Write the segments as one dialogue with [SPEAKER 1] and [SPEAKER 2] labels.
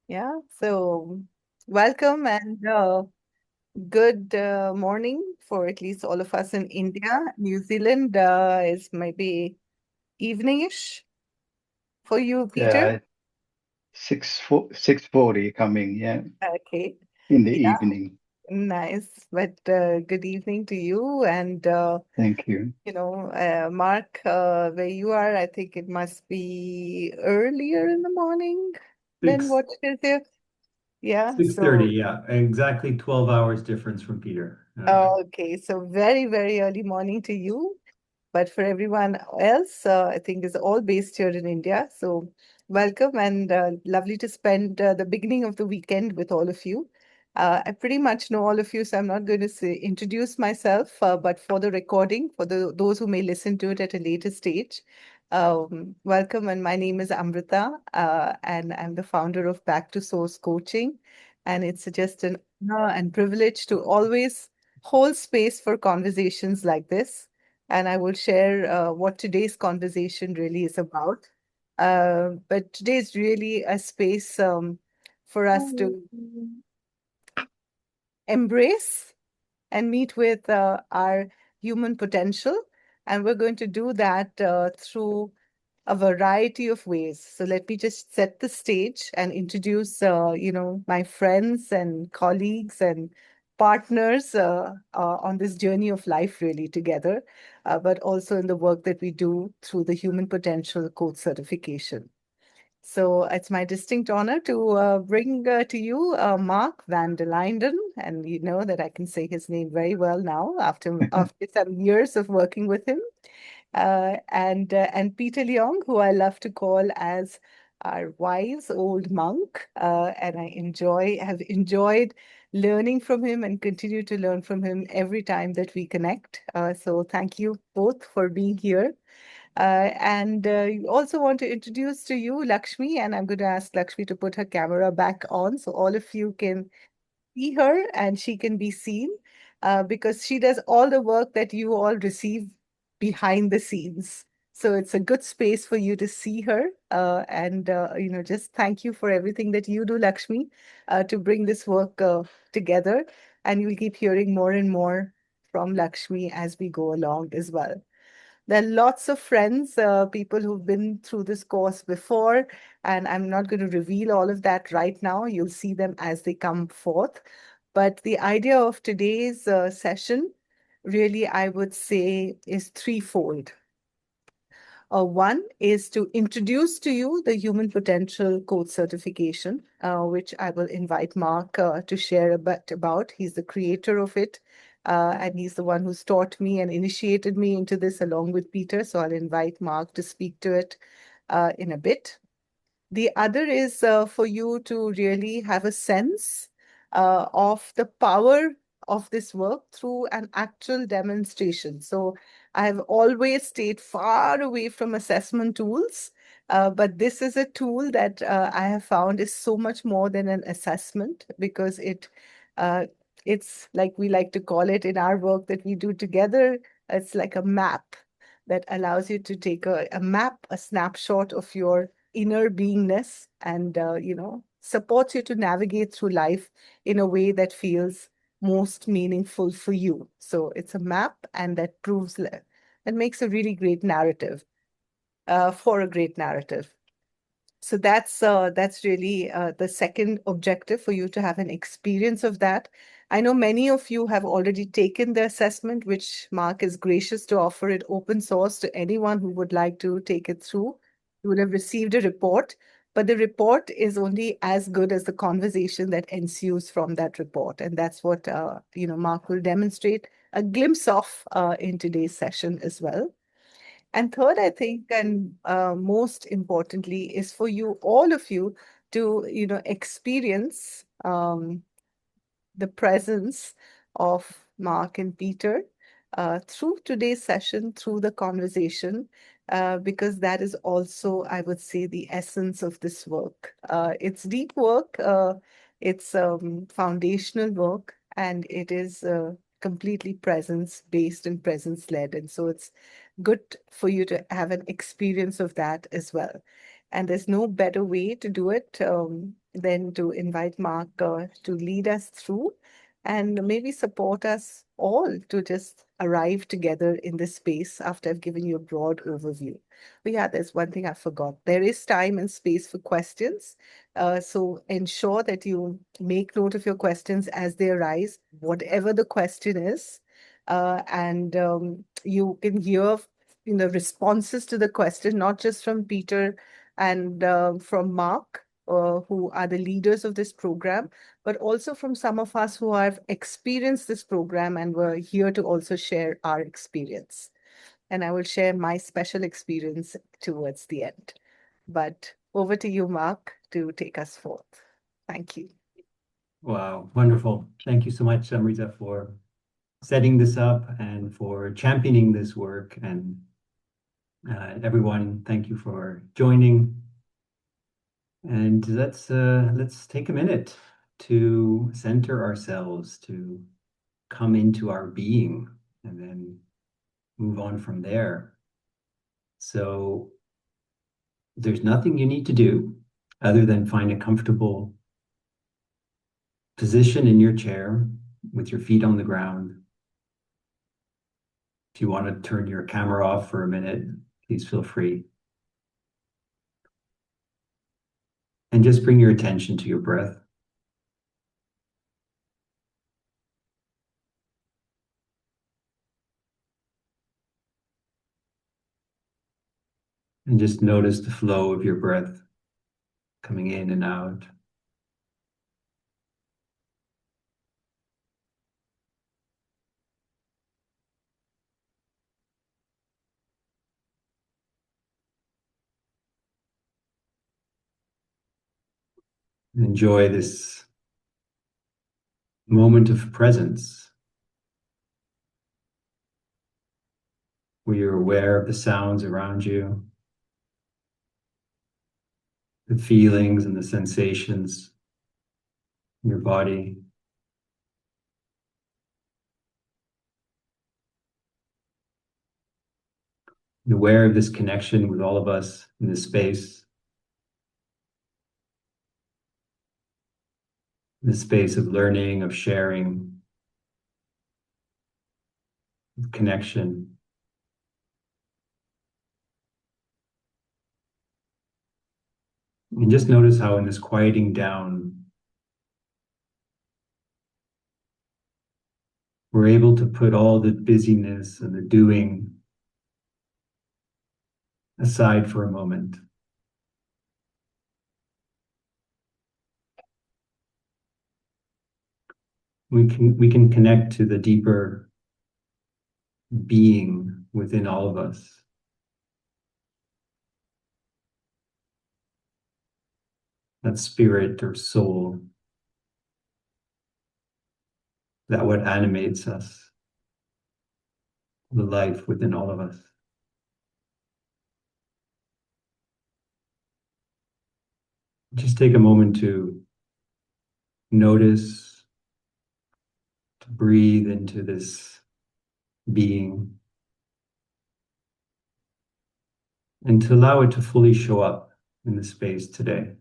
[SPEAKER 1] Yeah, so welcome and good morning for at least all of us in India. New Zealand is maybe eveningish for you, Peter.
[SPEAKER 2] Uh, 6:40 coming, yeah,
[SPEAKER 1] Okay,
[SPEAKER 2] in the
[SPEAKER 1] yeah,
[SPEAKER 2] evening.
[SPEAKER 1] nice. But good evening to you. And,
[SPEAKER 2] Thank you.
[SPEAKER 1] Mark, where you are, I think it must be earlier in the morning than
[SPEAKER 3] Six
[SPEAKER 1] what it is here. Yeah,
[SPEAKER 3] six thirty,
[SPEAKER 1] so.
[SPEAKER 3] yeah, exactly 12 hours difference from Peter.
[SPEAKER 1] Okay, so very, very early morning to you. But for everyone else, I think is all based here in India. So welcome and lovely to spend the beginning of the weekend with all of you. I pretty much know all of you, so I'm not going to introduce myself, but for the recording, for those who may listen to it at a later stage, welcome. And my name is Amrita, and I'm the founder of Back to Source Coaching. And it's just an honor and privilege to always hold space for conversations like this, and I will share what today's conversation really is about. But today is really a space for us to embrace and meet with our human potential. And we're going to do that through a variety of ways. So let me just set the stage and introduce, my friends and colleagues and partners on this journey of life really together, but also in the work that we do through the Human Potential Coach certification. So it's my distinct honor to bring to you Mark Vandeneijnde, and you know that I can say his name very well now after some years of working with him, and Peter Leong, who I love to call as our wise old monk, and have enjoyed learning from him and continue to learn from him every time that we connect. So thank you both for being here. And you also want to introduce to you Lakshmi, and I'm going to ask Lakshmi to put her camera back on so all of you can see her and she can be seen, because she does all the work that you all receive behind the scenes. So it's a good space for you to see her. And just thank you for everything that you do, Lakshmi, to bring this work together. And you'll keep hearing more and more from Lakshmi as we go along as well. There are lots of friends, people who've been through this course before, and I'm not going to reveal all of that right now. You'll see them as they come forth. But the idea of today's session, really, I would say, is threefold. One is to introduce to you the Human Potential Coach certification, which I will invite Mark to share a bit about. He's the creator of it, and he's the one who's taught me and initiated me into this along with Peter. So I'll invite Mark to speak to it in a bit. The other is for you to really have a sense of the power of this work through an actual demonstration. So I have always stayed far away from assessment tools, but this is a tool that I have found is so much more than an assessment, because uh, it's like we like to call it in our work that we do together. It's like a map that allows you to take a snapshot of your inner beingness, and supports you to navigate through life in a way that feels most meaningful for you. So it's a map, and that makes a really great narrative, for a great narrative. So that's really the second objective, for you to have an experience of that. I know many of you have already taken the assessment, which Mark is gracious to offer it open source to anyone who would like to take it through. You would have received a report, but the report is only as good as the conversation that ensues from that report, and that's what Mark will demonstrate a glimpse of in today's session as well. And third, I think, and most importantly, is for you, all of you, to experience the presence of Mark and Peter through today's session, through the conversation, because that is also, I would say, the essence of this work. It's deep work, it's foundational work, and it is completely presence based and presence led. And so it's good for you to have an experience of that as well. And there's no better way to do it. then to invite Mark to lead us through and maybe support us all to just arrive together in this space after I've given you a broad overview. But yeah, there's one thing I forgot. There is time and space for questions. So ensure that you make note of your questions as they arise, whatever the question is. And you can hear responses to the question, not just from Peter and from Mark, who are the leaders of this program, but also from some of us who have experienced this program and were here to also share our experience. And I will share my special experience towards the end. But over to you, Mark, to take us forth. Thank you.
[SPEAKER 3] Wow, wonderful. Thank you so much, Amrita, for setting this up and for championing this work. And everyone, thank you for joining. And let's take a minute to center ourselves, to come into our being, and then move on from there. So there's nothing you need to do other than find a comfortable position in your chair with your feet on the ground. If you want to turn your camera off for a minute, please feel free. And just bring your attention to your breath. And just notice the flow of your breath coming in and out. Enjoy this moment of presence where you're aware of the sounds around you, the feelings and the sensations in your body. You're aware of this connection with all of us in this space, this space of learning, of sharing, of connection. And just notice how in this quieting down, we're able to put all the busyness and the doing aside for a moment. We can connect to the deeper being within all of us. That spirit or soul, that what animates us, the life within all of us. Just take a moment to notice, to breathe into this being, and to allow it to fully show up in the space today.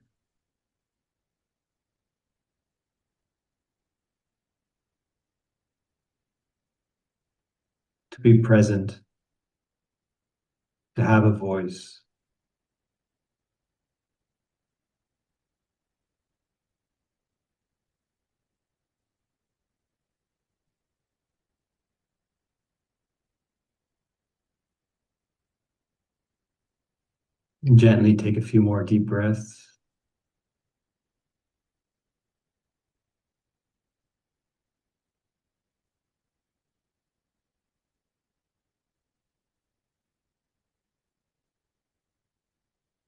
[SPEAKER 3] To be present, to have a voice. And gently take a few more deep breaths.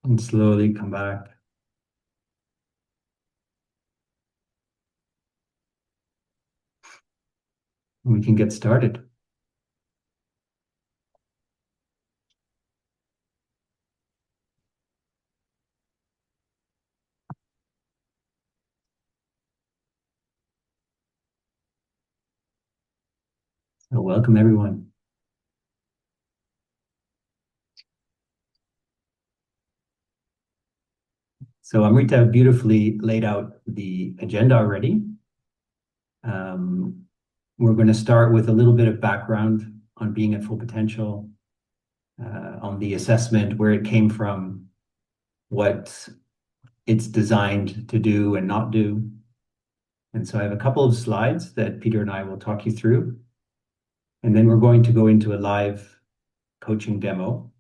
[SPEAKER 3] And slowly come back. We can get started. So welcome everyone. So Amrita beautifully laid out the agenda already. We're going to start with a little bit of background on being at full potential, on the assessment, where it came from, what it's designed to do and not do. And so I have a couple of slides that Peter and I will talk you through. And then we're going to go into a live coaching demo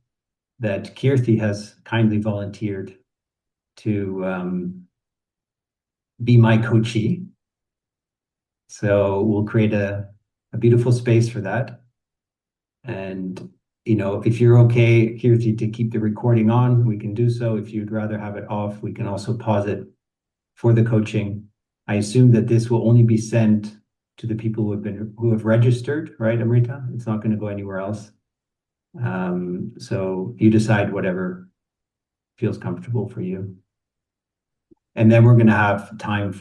[SPEAKER 3] that Kirti has kindly volunteered to be my coachee. So we'll create a beautiful space for that. And, you know, if you're okay, Kirti, to keep the recording on, we can do so. If you'd rather have it off, we can also pause it for the coaching. I assume that this will only be sent to the people who have registered, right, Amrita? It's not going to go anywhere else. So you decide whatever feels comfortable for you. And then we're going to have time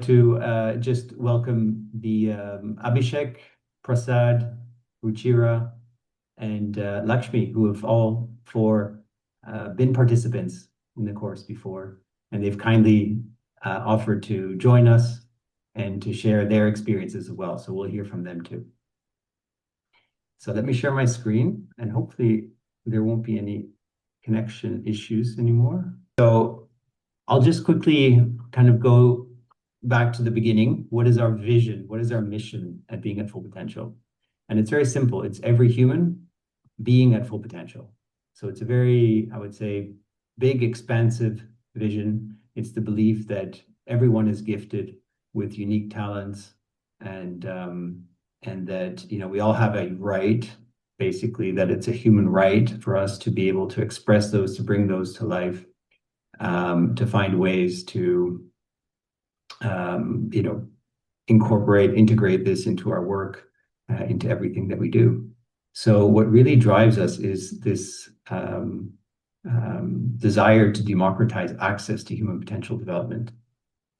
[SPEAKER 3] to just welcome the Abhishek, Prasad, Ruchira, and Lakshmi, who have all four been participants in the course before, and they've kindly offered to join us and to share their experiences as well. So we'll hear from them too. So let me share my screen, and hopefully there won't be any connection issues anymore. So I'll just quickly kind of go back to the beginning. What is our vision? What is our mission at being at full potential? And it's very simple. It's every human being at full potential. So it's a very, I would say, big, expansive vision. It's the belief that everyone is gifted with unique talents, and that, you know, we all have a right, basically, that it's a human right for us to be able to express those, to bring those to life, to find ways to, you know, integrate this into our work, into everything that we do. So what really drives us is this desire to democratize access to human potential development.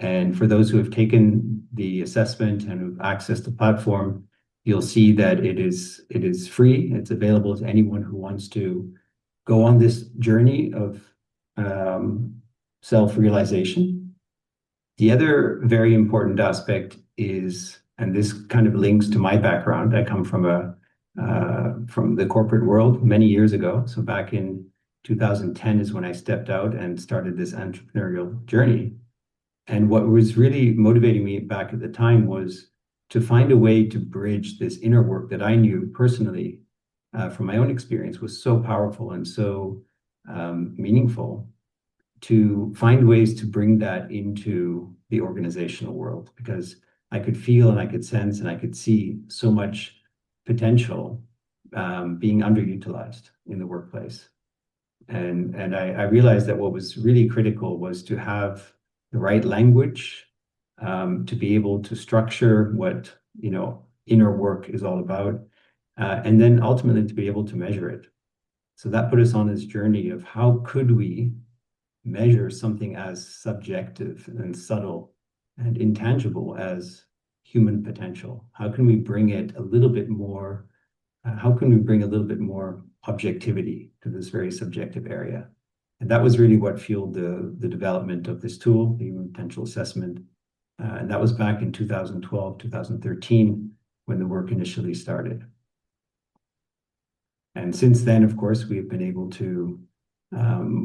[SPEAKER 3] And for those who have taken the assessment and who've accessed the platform, you'll see that it is free. It's available to anyone who wants to go on this journey of self-realization. The other very important aspect is, and this kind of links to my background, I come from the corporate world many years ago. So back in 2010 is when I stepped out and started this entrepreneurial journey. And what was really motivating me back at the time was to find a way to bridge this inner work that I knew personally from my own experience was so powerful and so meaningful, to find ways to bring that into the organizational world, because I could feel and I could sense and I could see so much potential being underutilized in the workplace. And I realized that what was really critical was to have the right language to be able to structure what, you know, inner work is all about, and then ultimately to be able to measure it. So that put us on this journey of how could we measure something as subjective and subtle and intangible as human potential? How can we bring it a little bit more? How can we bring a little bit more objectivity to this very subjective area? And that was really what fueled the development of this tool, the human potential assessment. And that was back in 2012, 2013, when the work initially started. And since then, of course, we've been able to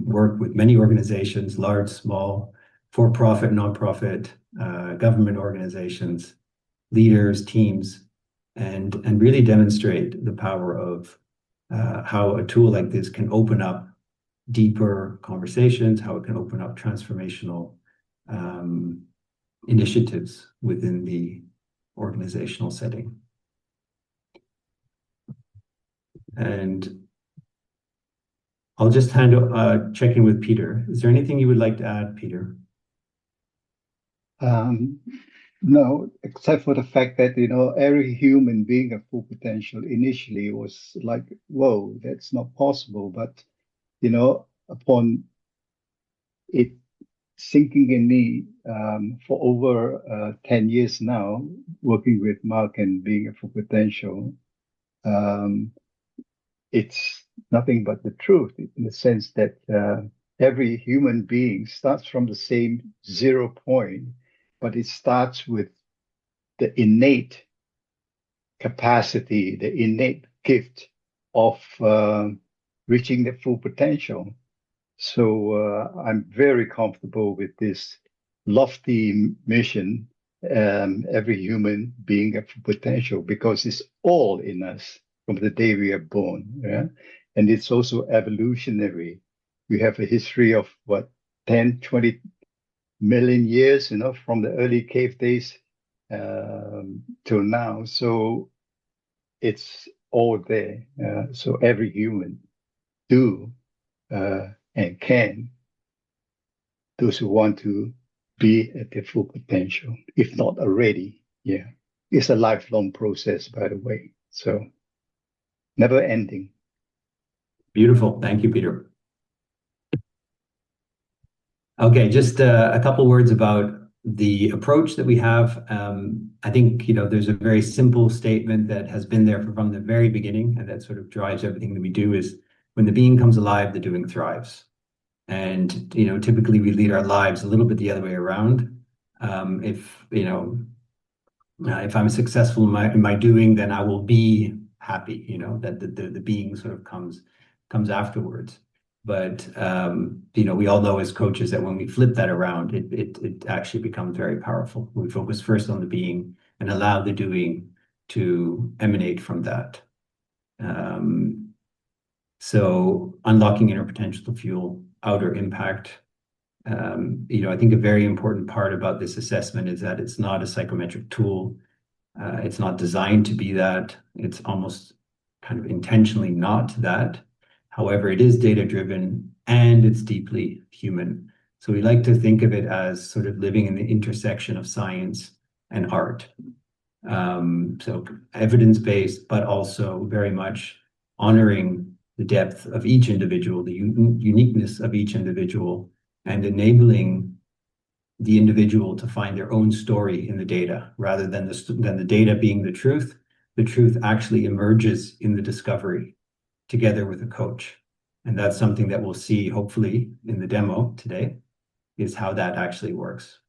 [SPEAKER 3] work with many organizations, large, small, for-profit, non-profit, government organizations, leaders, teams, and really demonstrate the power of how a tool like this can open up deeper conversations, how it can open up transformational initiatives within the organizational setting. And I'll just check in with Peter. Is there anything you would like to add, Peter?
[SPEAKER 2] No, except for the fact that, you know, every human being at full potential initially was like, whoa, that's not possible. But, you know, upon it sinking in me for over 10 years now, working with Mark and being at full potential, it's nothing but the truth, in the sense that every human being starts from the same 0 point, but it starts with the innate capacity, the innate gift of reaching the full potential. So I'm very comfortable with this lofty mission, every human being a full potential, because it's all in us from the day we are born. Yeah? And it's also evolutionary. We have a history of what, 10, 20 million years, from the early cave days till now. So it's all there. So every human do and can, those who want to be at their full potential, if not already. Yeah. It's a lifelong process, by the way. So never ending.
[SPEAKER 3] Beautiful. Thank you, Peter. Okay, just a couple words about the approach that we have. I think, there's a very simple statement that has been there from the very beginning, and that sort of drives everything that we do is when the being comes alive, the doing thrives. And, typically we lead our lives a little bit the other way around. If I'm successful in my doing, then I will be happy, that the being sort of comes afterwards. But we all know as coaches that when we flip that around, it actually becomes very powerful. We focus first on the being and allow the doing to emanate from that. So unlocking inner potential to fuel outer impact. I think a very important part about this assessment is that it's not a psychometric tool. It's not designed to be that. It's almost kind of intentionally not that. However, it is data-driven and it's deeply human. So we like to think of it as sort of living in the intersection of science and art. So evidence-based, but also very much honoring the depth of each individual, the uniqueness of each individual, and enabling the individual to find their own story in the data rather than the data being the truth. The truth actually emerges in the discovery together with a coach. And that's something that we'll see hopefully in the demo today, is how that actually works.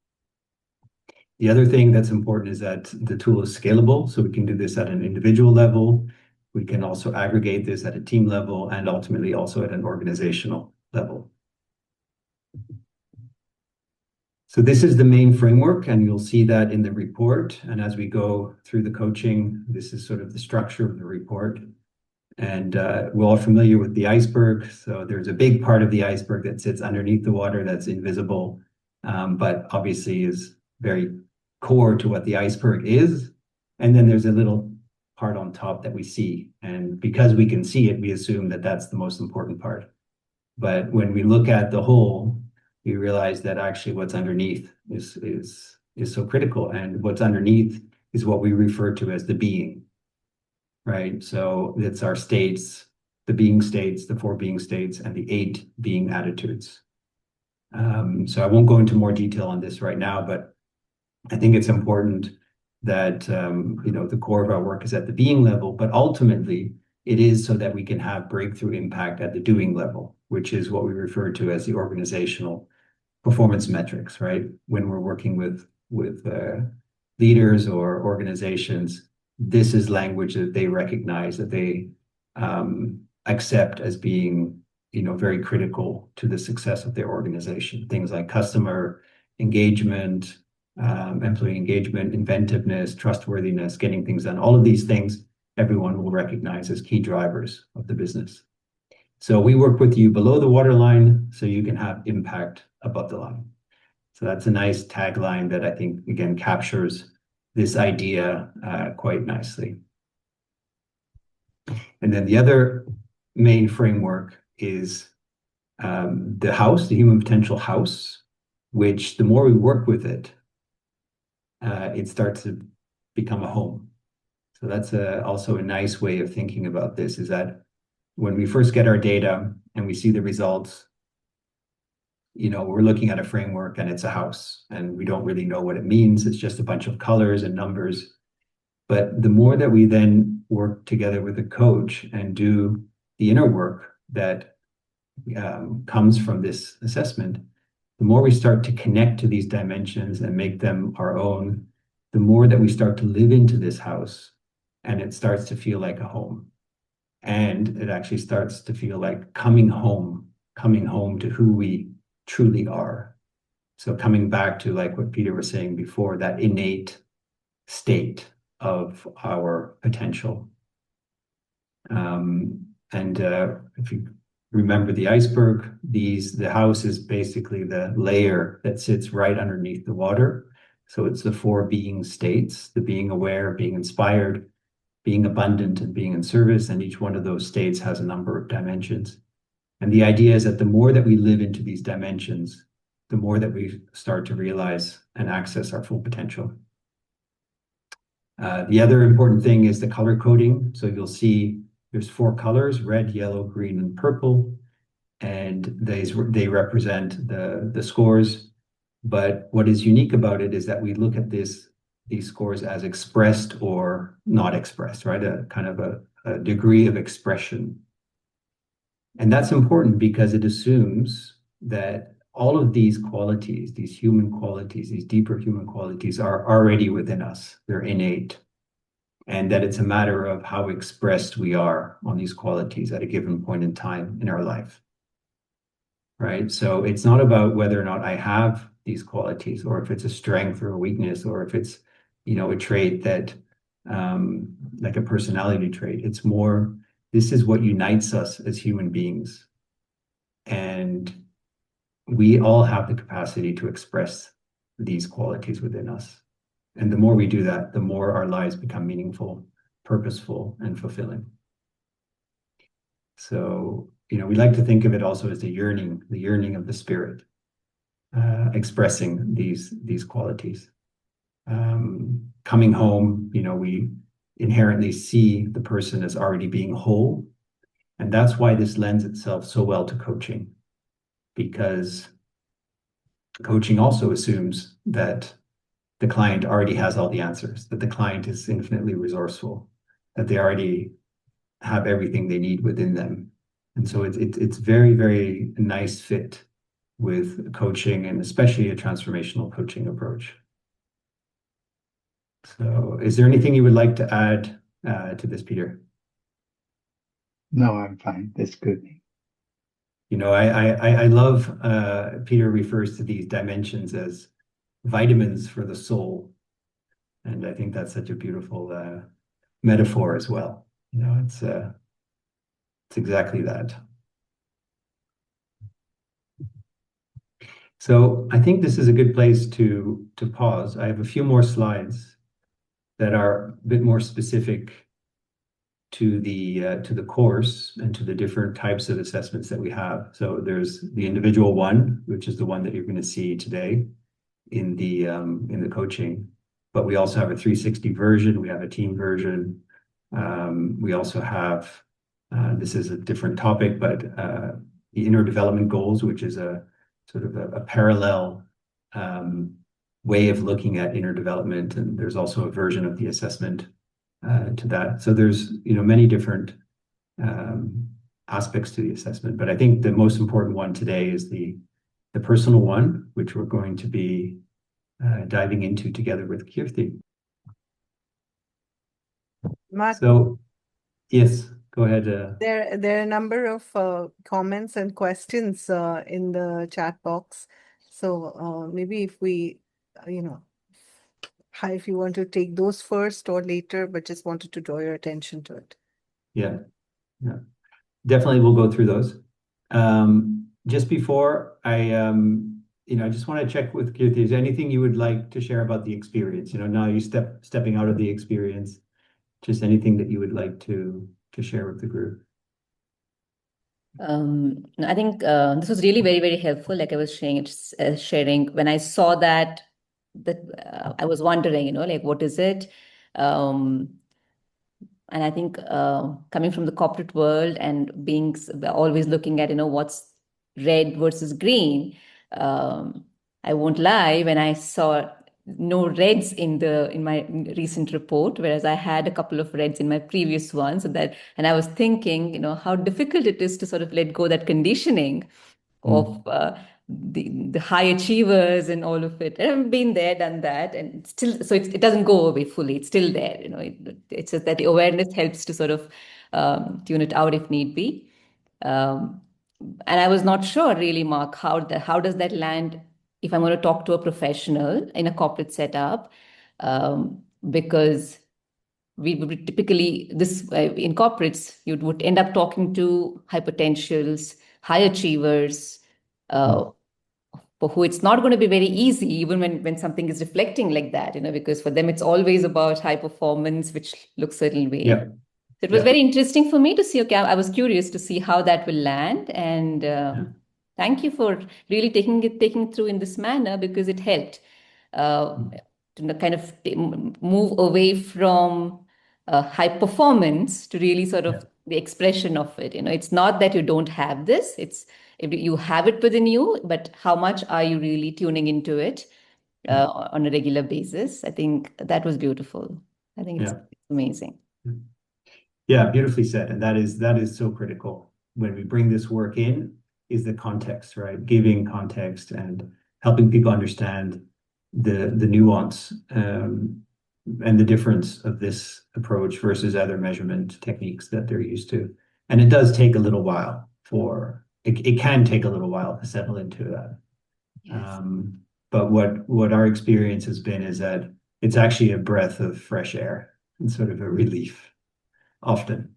[SPEAKER 3] The other thing that's important is that the tool is scalable, so we can do this at an individual level. We can also aggregate this at a team level and ultimately also at an organizational level. So this is the main framework, and you'll see that in the report. And as we go through the coaching, this is sort of the structure of the report. And we're all familiar with the iceberg. So there's a big part of the iceberg that sits underneath the water that's invisible, but obviously is very core to what the iceberg is. And then there's a little part on top that we see. And because we can see it, we assume that that's the most important part. But when we look at the whole, we realize that actually what's underneath is so critical. And what's underneath is what we refer to as the being, right? So it's our states, the being states, the 4 being states, and the 8 being attitudes. So I won't go into more detail on this right now, but I think it's important that the core of our work is at the being level, but ultimately it is so that we can have breakthrough impact at the doing level, which is what we refer to as the organizational performance metrics, right? When we're working with leaders or organizations, this is language that they recognize, that they accept as being, very critical to the success of their organization. Things like customer engagement, employee engagement, inventiveness, trustworthiness, getting things done. All of these things everyone will recognize as key drivers of the business. So we work with you below the waterline so you can have impact above the line. So that's a nice tagline that I think, again, captures this idea quite nicely. And then the other main framework is the house, the human potential house, which the more we work with it, it starts to become a home. So that's also a nice way of thinking about this, is that when we first get our data and we see the results, we're looking at a framework and it's a house and we don't really know what it means. It's just a bunch of colors and numbers. But the more that we then work together with a coach and do the inner work that comes from this assessment, the more we start to connect to these dimensions and make them our own, the more that we start to live into this house, and it starts to feel like a home. And it actually starts to feel like coming home to who we truly are. So coming back to like what Peter was saying before, that innate state of our potential. And if you remember the iceberg, the house is basically the layer that sits right underneath the water. So it's the four being states, the being aware, being inspired, being abundant, and being in service. And each one of those states has a number of dimensions. And the idea is that the more that we live into these dimensions, the more that we start to realize and access our full potential. The other important thing is the color coding. So you'll see there's four colors: red, yellow, green, and purple. And they represent the scores. But what is unique about it is that we look at these scores as expressed or not expressed, right? A kind of a degree of expression. And that's important because it assumes that all of these qualities, these human qualities, these deeper human qualities are already within us. They're innate. And that it's a matter of how expressed we are on these qualities at a given point in time in our life. Right? So it's not about whether or not I have these qualities, or if it's a strength or a weakness, or if it's, a trait that, like a personality trait. It's more, this is what unites us as human beings. And we all have the capacity to express these qualities within us. And the more we do that, the more our lives become meaningful, purposeful, and fulfilling. So, we like to think of it also as the yearning of the spirit, expressing these qualities. Coming home, we inherently see the person as already being whole. And that's why this lends itself so well to coaching, because coaching also assumes that the client already has all the answers, that the client is infinitely resourceful, that they already have everything they need within them. And so it's very, very nice fit with coaching, and especially a transformational coaching approach. So is there anything you would like to add to this, Peter?
[SPEAKER 2] No, I'm fine. That's good.
[SPEAKER 3] I love, Peter refers to these dimensions as vitamins for the soul. And I think that's such a beautiful metaphor as well. It's exactly that. So I think this is a good place to pause. I have a few more slides that are a bit more specific to the course and to the different types of assessments that we have. So there's the individual one, which is the one that you're going to see today in the coaching. But we also have a 360 version. We have a team version. We also have, this is a different topic, but the inner development goals, which is a sort of a parallel way of looking at inner development. And there's also a version of the assessment to that. So there's, many different aspects to the assessment. But I think the most important one today is the personal one, which we're going to be diving into together with Kirti.
[SPEAKER 1] Mark,
[SPEAKER 3] So, yes, go ahead.
[SPEAKER 1] there are a number of comments and questions in the chat box. So maybe if we, if you want to take those first or later, but just wanted to draw your attention to it.
[SPEAKER 3] Yeah, definitely we'll go through those. Just before I just want to check with Kirti, is there anything you would like to share about the experience? Now you stepping out of the experience, just anything that you would like to share with the group.
[SPEAKER 4] I think this was really very, very helpful. Like I was sharing when I saw that I was wondering, what is it? And I think coming from the corporate world and being always looking at, what's red versus green, I won't lie, when I saw no reds in my recent report, whereas I had a couple of reds in my previous one. And I was thinking, how difficult it is to sort of let go that conditioning of the high achievers and all of it. And I've been there, done that, and still, so it doesn't go away fully. It's still there. It's just that the awareness helps to sort of tune it out if need be. Um, and I was not sure really, Mark, how does that land if I'm going to talk to a professional in a corporate setup, because we would typically in corporates you would end up talking to high potentials, high achievers, for who it's not going to be very easy, even when something is reflecting like that, because for them it's always about high performance, which looks a certain way.
[SPEAKER 3] Yeah.
[SPEAKER 4] So it was
[SPEAKER 3] Yeah.
[SPEAKER 4] very interesting for me to see. Okay, I was curious to see how that will land, and thank you for really taking it through in this manner, because it helped to kind of move away from high performance to really sort of the expression of it. It's not that you don't have this; it's if you have it within you, but how much are you really tuning into it on a regular basis? I think that was beautiful. I think it's amazing.
[SPEAKER 3] Yeah, beautifully said. And that is so critical when we bring this work in, is the context, right? Giving context and helping people understand the nuance and the difference of this approach versus other measurement techniques that they're used to. And it does take a little while it can take a little while to settle into that.
[SPEAKER 4] Yes.
[SPEAKER 3] But what our experience has been is that it's actually a breath of fresh air and sort of a relief often,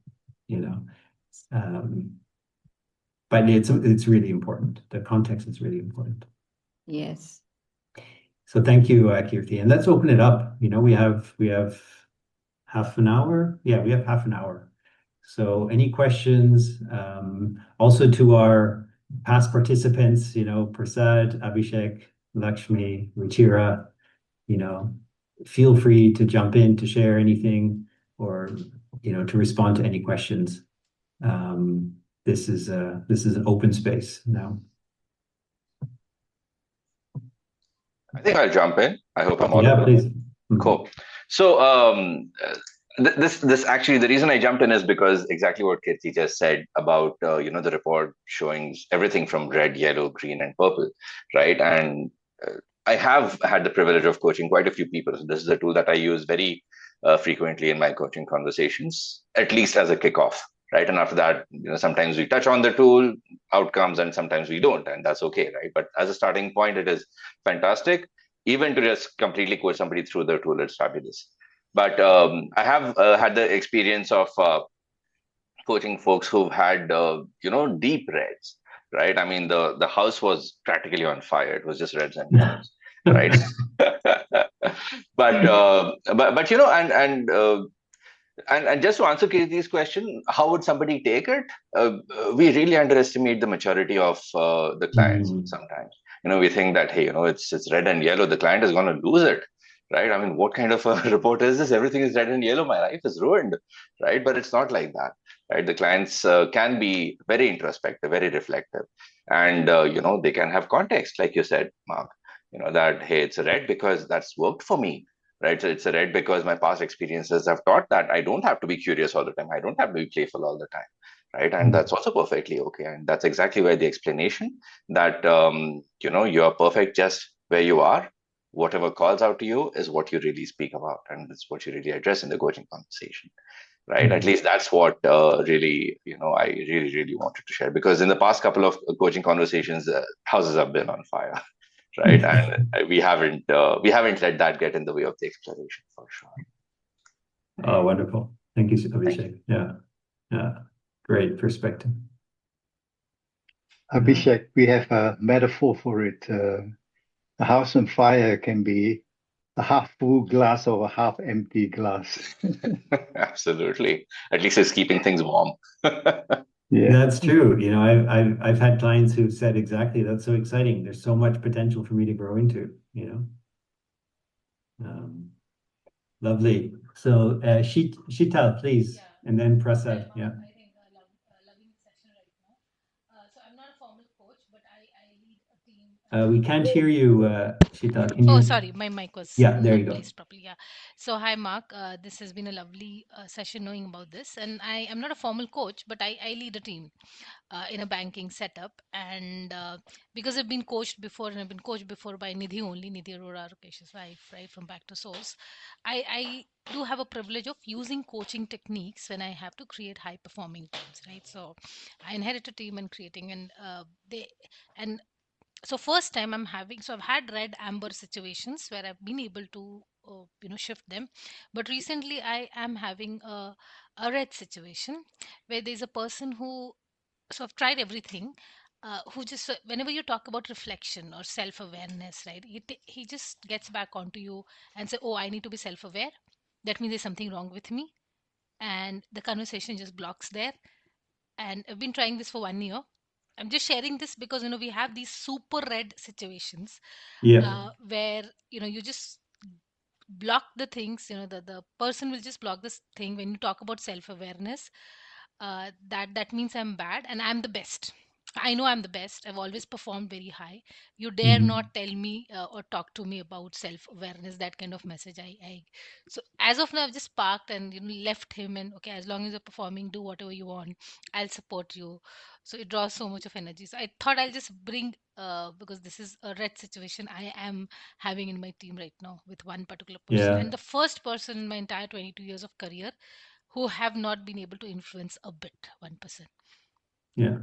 [SPEAKER 3] but it's really important. The context is really important.
[SPEAKER 4] Yes.
[SPEAKER 3] So thank you, Kirti. And let's open it up. We have half an hour. Yeah, we have half an hour. So any questions? Also to our past participants, Prasad, Abhishek, Lakshmi, Ruchira, feel free to jump in to share anything or to respond to any questions. This is an open space now.
[SPEAKER 5] I think I'll jump in. I hope I'm audible.
[SPEAKER 3] Yeah, please.
[SPEAKER 5] Cool. So this actually, the reason I jumped in is because exactly what Kirti just said about the report showing everything from red, yellow, green, and purple, right? And I have had the privilege of coaching quite a few people. So this is a tool that I use very frequently in my coaching conversations, at least as a kickoff, right? And after that, sometimes we touch on the tool outcomes and sometimes we don't, and that's okay, right? But as a starting point, it is fantastic. Even to just completely coach somebody through the tool, it's fabulous. But I have had the experience of coaching folks who've had, deep reds, right? I mean, the house was practically on fire. It was just reds and yellows, right? but and just to answer Kirti's question, how would somebody take it? We really underestimate the maturity of the clients sometimes. We think that, hey, it's red and yellow. The client is going to lose it, right? I mean, what kind of a report is this? Everything is red and yellow. My life is ruined, right? But it's not like that, right? The clients can be very introspective, very reflective, and they can have context, like you said, Mark. That, hey, it's a red because that's worked for me. Right. So it's a red because my past experiences have taught that I don't have to be curious all the time. I don't have to be playful all the time. Right. And that's also perfectly okay. And that's exactly where the explanation that, you are perfect just where you are. Whatever calls out to you is what you really speak about. And it's what you really address in the coaching conversation. Right. At least that's what really, I really, really wanted to share, because in the past couple of coaching conversations, houses have been on fire. Right, and we haven't let that get in the way of the exploration, for sure.
[SPEAKER 3] Oh, wonderful! Thank you, Abhishek. Yeah, great perspective.
[SPEAKER 2] Abhishek, we have a metaphor for it. A house on fire can be a half full glass or a half empty glass.
[SPEAKER 5] Absolutely. At least it's keeping things warm.
[SPEAKER 3] Yeah, that's true. I've had clients who've said exactly, that's so exciting. There's so much potential for me to grow into, Lovely. So Sheetal, please, and then Prasad. Yeah.
[SPEAKER 6] I think loving the session right now. So I'm not a formal coach, but I lead a team
[SPEAKER 3] We can't hear you, Sheetal. Can
[SPEAKER 6] Oh,
[SPEAKER 3] you?
[SPEAKER 6] sorry, my mic was
[SPEAKER 3] Yeah, there you
[SPEAKER 6] not
[SPEAKER 3] go.
[SPEAKER 6] placed properly. Yeah. So, hi, Mark. This has been a lovely session knowing about this. And I am not a formal coach, but I lead a team in a banking setup. And because I've been coached before, and I've been coached before by Nidhi only, Nidhi Arora, Rakesh's wife, right, from Back to Source, I do have a privilege of using coaching techniques when I have to create high performing teams, right? So, I inherit a team and creating, and and so first time I'm having, so I've had red amber situations where I've been able to shift them, but recently I am having a red situation where there's a person who, so I've tried everything, who just whenever you talk about reflection or self-awareness, right, he just gets back onto you and say, oh, I need to be self-aware, that means there's something wrong with me, and the conversation just blocks there. And I've been trying this for 1 year. I'm just sharing this because we have these super red situations
[SPEAKER 3] Yeah.
[SPEAKER 6] where you just block the things. The person will just block this thing when you talk about self-awareness. That means I'm bad and I'm the best. I know I'm the best. I've always performed very high. You dare
[SPEAKER 3] Mhm.
[SPEAKER 6] not tell me or talk to me about self-awareness. That kind of message. I so as of now I've just parked and left him, and okay, as long as you're performing, do whatever you want. I'll support you. So it draws so much of energy. So I thought I'll just bring because this is a red situation I am having in my team right now with one particular person,
[SPEAKER 3] Yeah.
[SPEAKER 6] and the first person in my entire 22 years of career who have not been able to influence a bit 1%.
[SPEAKER 3] Yeah.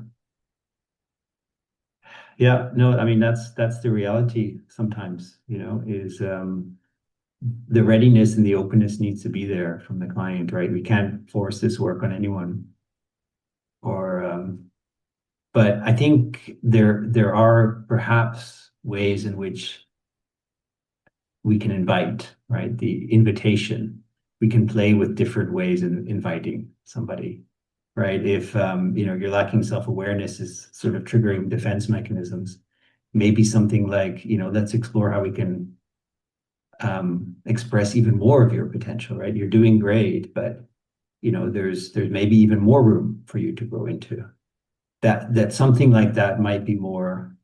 [SPEAKER 3] Yeah. No, I mean that's the reality sometimes, is the readiness and the openness needs to be there from the client, right? We can't force this work on anyone. But I think there are perhaps ways in which we can invite, right? The invitation. We can play with different ways in inviting somebody, right? If you're lacking self-awareness is sort of triggering defense mechanisms, maybe something like, let's explore how we can express even more of your potential, right? You're doing great, but there's maybe even more room for you to grow into. That something like that might be more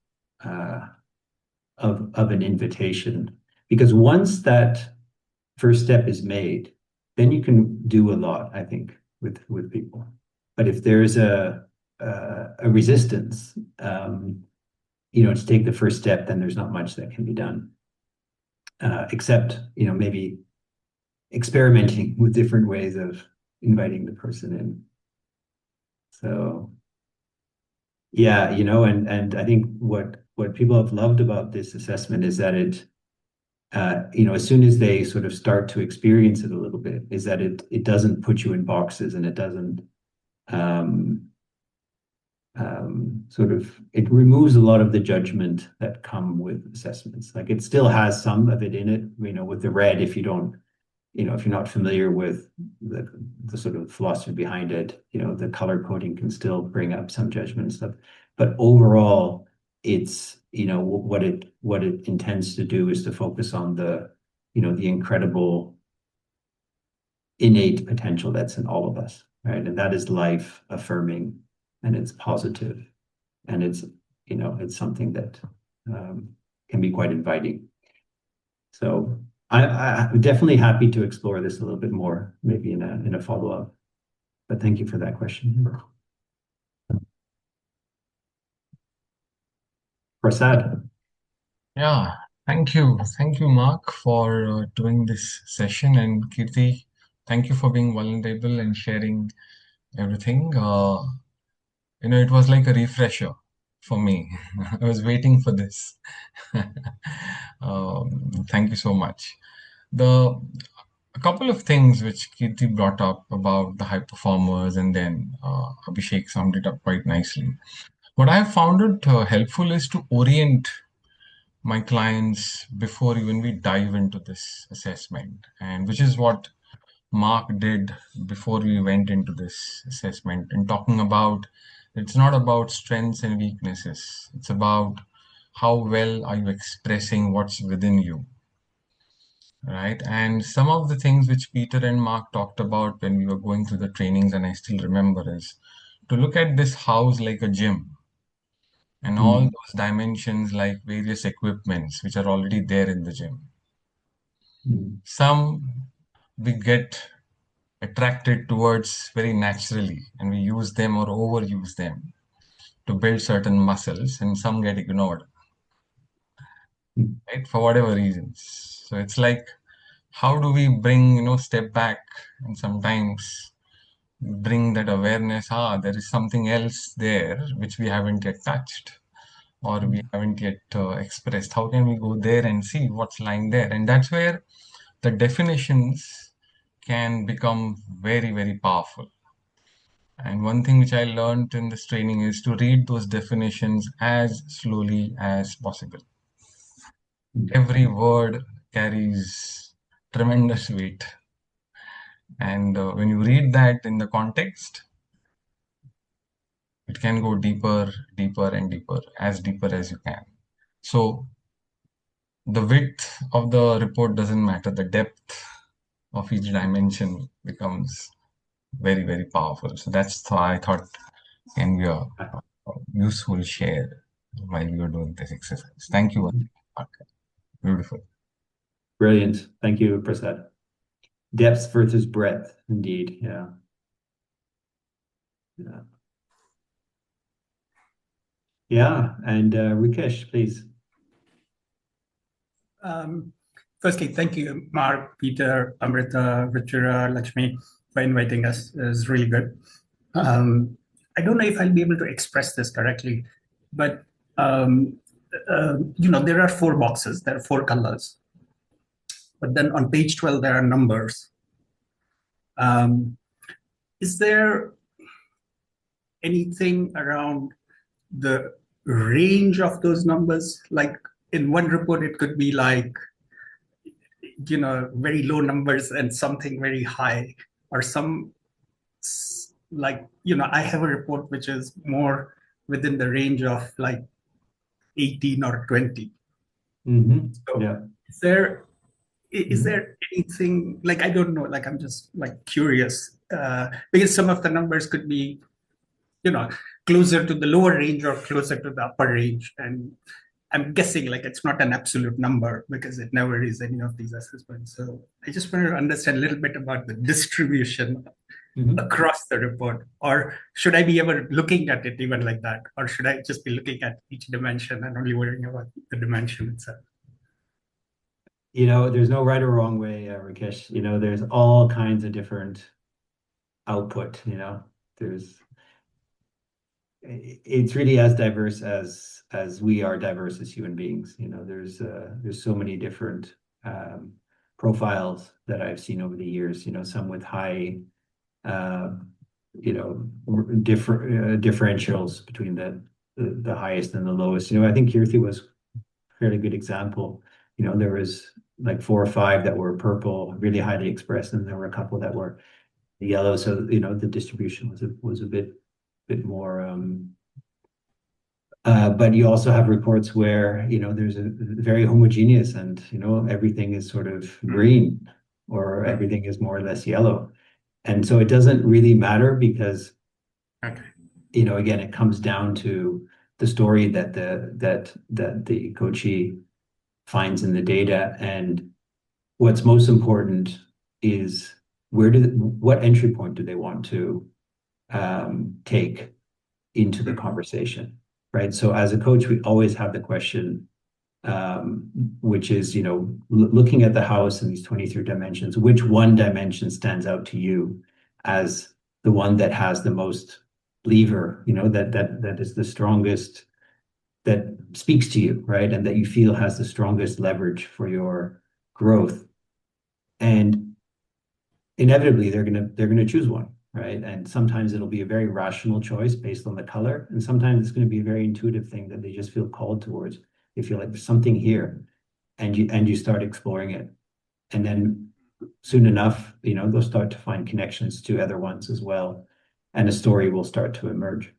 [SPEAKER 3] of an invitation, because once that first step is made, then you can do a lot, I think, with people. But if there's a resistance, to take the first step, then there's not much that can be done, except maybe experimenting with different ways of inviting the person in. So yeah, and I think what people have loved about this assessment is that it, as soon as they sort of start to experience it a little bit, is that it doesn't put you in boxes, and it doesn't it removes a lot of the judgment that come with assessments. Like it still has some of it in it, with the red, if you don't, if you're not familiar with the sort of philosophy behind it, the color coding can still bring up some judgment and stuff. But overall, it's, what it intends to do is to focus on the incredible innate potential that's in all of us, right? And that is life affirming, and it's positive, and it's something that can be quite inviting. So I'm definitely happy to explore this a little bit more, maybe in a follow-up. But thank you for that question. Prasad.
[SPEAKER 7] Yeah, thank you. Thank you, Mark, for doing this session. And Kirti, thank you for being vulnerable and sharing everything. It was like a refresher for me. I was waiting for this. Thank you so much. A couple of things which Kirti brought up about the high performers, and then Abhishek summed it up quite nicely. What I have found it helpful is to orient my clients before even we dive into this assessment, and which is what Mark did before we went into this assessment, and talking about it's not about strengths and weaknesses, it's about how well are you expressing what's within you, right? And some of the things which Peter and Mark talked about when we were going through the trainings, and I still remember, is to look at this house like a gym. and all those dimensions like various equipments which are already there in the gym. Some we get attracted towards very naturally, and we use them or overuse them to build certain muscles, and some get ignored, right, for whatever reasons. So it's like, how do we bring, step back and sometimes bring that awareness, there is something else there which we haven't yet touched or we haven't yet expressed. How can we go there and see what's lying there? And that's where the definitions can become very, very powerful. And one thing which I learned in this training is to read those definitions as slowly as possible. Every word carries tremendous weight. And when you read that in the context, it can go deeper, deeper, and deeper, as deeper as you can. So the width of the report doesn't matter. The depth of each dimension becomes very, very powerful. So that's why I thought can be a useful share while we were doing this exercise. Thank you. Beautiful.
[SPEAKER 3] Brilliant. Thank you, Prasad. Depth versus breadth, indeed. Yeah. Yeah. Yeah. And Rikesh, please.
[SPEAKER 8] Firstly, thank you, Mark, Peter, Amrita, Ruchira, Lakshmi, for inviting us. It was really good. I don't know if I'll be able to express this correctly, but there are 4 boxes, there are 4 colors. But then on page 12, there are numbers. Is there anything around the range of those numbers? Like in one report, it could be like, very low numbers and something very high, or some, like, I have a report which is more within the range of like 18 or 20. So
[SPEAKER 3] Yeah.
[SPEAKER 8] is there anything, like, I don't know, like, I'm just like curious, because some of the numbers could be, closer to the lower range or closer to the upper range. And I'm guessing like it's not an absolute number because it never is any of these assessments. So I just wanted to understand a little bit about the distribution across the report. Or should I be ever looking at it even like that? Or should I just be looking at each dimension and only worrying about the dimension itself?
[SPEAKER 3] There's no right or wrong way, Rakesh. There's all kinds of different output. It's really as diverse as we are diverse as human beings. There's so many different profiles that I've seen over the years. Some with high differentials between the highest and the lowest. I think Kirti was a fairly good example. There was like 4 or 5 that were purple, really highly expressed, and there were a couple that were yellow. So the distribution was a bit more. But you also have reports where there's a very homogeneous, and everything is sort of green, or everything is more or less yellow, and so it doesn't really matter because, again, it comes down to the story that the coachee finds in the data, and what's most important is what entry point do they want to take into the conversation, right? So as a coach, we always have the question, which is, looking at the house and these 23 dimensions, which one dimension stands out to you as the one that has the most lever, that is the strongest, that speaks to you, right? And that you feel has the strongest leverage for your growth. And inevitably they're gonna choose one, right? And sometimes it'll be a very rational choice based on the color, and sometimes it's going to be a very intuitive thing that they just feel called towards. They feel like there's something here, and you start exploring it, and then soon enough, they'll start to find connections to other ones as well, and a story will start to emerge.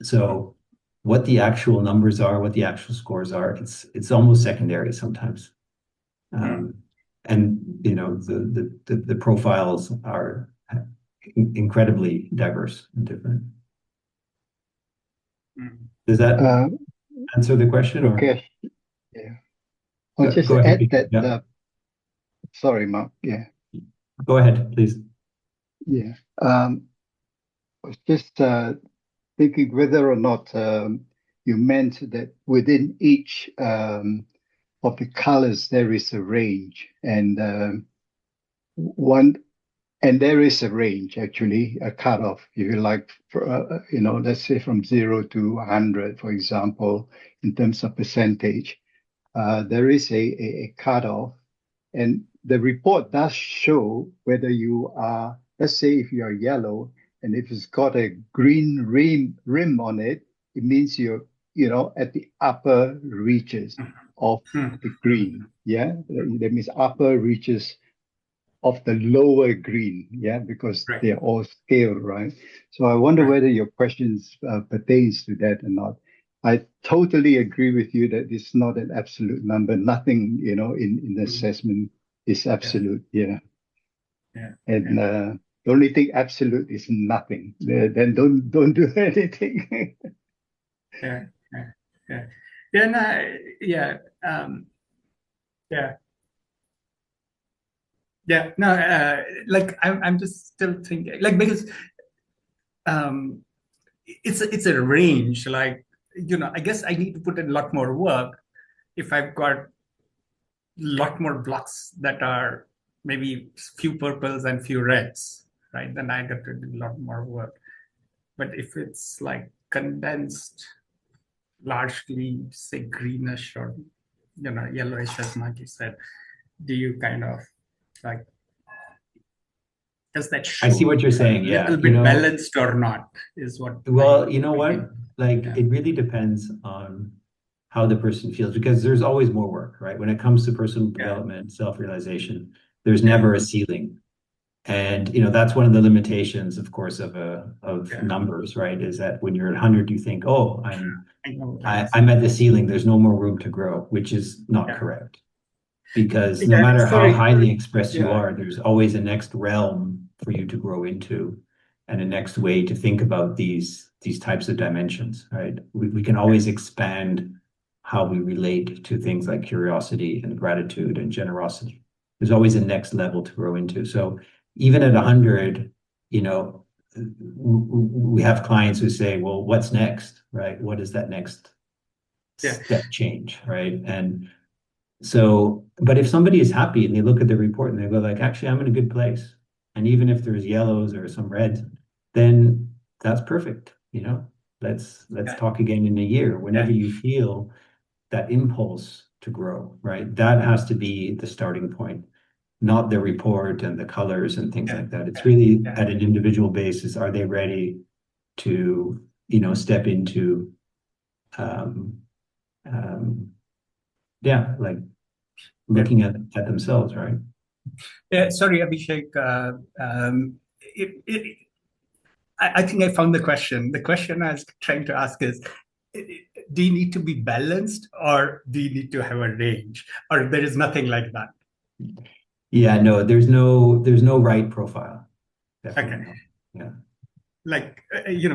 [SPEAKER 3] So what the actual numbers are, what the actual scores are, it's almost secondary sometimes. And the profiles are incredibly diverse and different. Does that
[SPEAKER 2] Uh,
[SPEAKER 3] answer the question? Or
[SPEAKER 2] okay. Yeah. I'll just
[SPEAKER 3] go ahead.
[SPEAKER 2] add that.
[SPEAKER 3] Yeah.
[SPEAKER 2] Sorry, Mark. Yeah.
[SPEAKER 3] Go ahead, please.
[SPEAKER 2] Yeah. I was just thinking whether or not you meant that within each of the colors there is a range, and there is a range, actually, a cutoff, if you like, for, let's say from 0 to 100, for example, in terms of percentage. There is a cutoff, and the report does show whether you are, let's say, if you are yellow, and if it's got a green rim on it, it means you're, at the upper reaches of the green. Yeah, that means upper reaches of the lower green, yeah, because
[SPEAKER 8] Right.
[SPEAKER 2] they're all scaled, right? So I wonder whether your questions pertains to that or not. I totally agree with you that it's not an absolute number. Nothing, in the assessment is absolute. Yeah. And the only thing absolute is nothing. Then don't do anything.
[SPEAKER 8] Yeah. Then no, like I'm just still thinking, like, because it's a range, like, I guess I need to put in a lot more work if I've got a lot more blocks that are maybe few purples and few reds, right? Then I got to do a lot more work. But if it's like condensed, largely, say, greenish or yellowish, as Mikey said, do you kind of like, does that show
[SPEAKER 3] I see what you're saying.
[SPEAKER 8] a
[SPEAKER 3] Yeah,
[SPEAKER 8] little bit balanced or not is what.
[SPEAKER 3] Well, you know what? Like, it really depends on how the person feels, because there's always more work, right? When it comes to personal development, self-realization, there's never a ceiling. And that's one of the limitations, of course, of numbers, right? Is that when you're at 100, you think, oh, I'm at the ceiling. There's no more room to grow, which is not correct. Because no matter how highly expressed you are, there's always a next realm for you to grow into, and a next way to think about these types of dimensions, right? We can always expand how we relate to things like curiosity and gratitude and generosity. There's always a next level to grow into. So even at 100, we have clients who say, well, what's next, right? What is that next step change, right? And so, but if somebody is happy and they look at the report and they go like, actually, I'm in a good place. And even if there's yellows or some reds, then that's perfect. Let's talk again in a year. Whenever you feel that impulse to grow, right? That has to be the starting point, not the report and the colors and things like that. It's really at an individual basis. Are they ready to, step into, like looking at themselves, right?
[SPEAKER 8] Yeah, sorry, Abhishek. I think I found the question. The question I was trying to ask is, do you need to be balanced, or do you need to have a range, or there is nothing like that?
[SPEAKER 3] Yeah, no, there's no right profile. Definitely not. Yeah.
[SPEAKER 8] Like,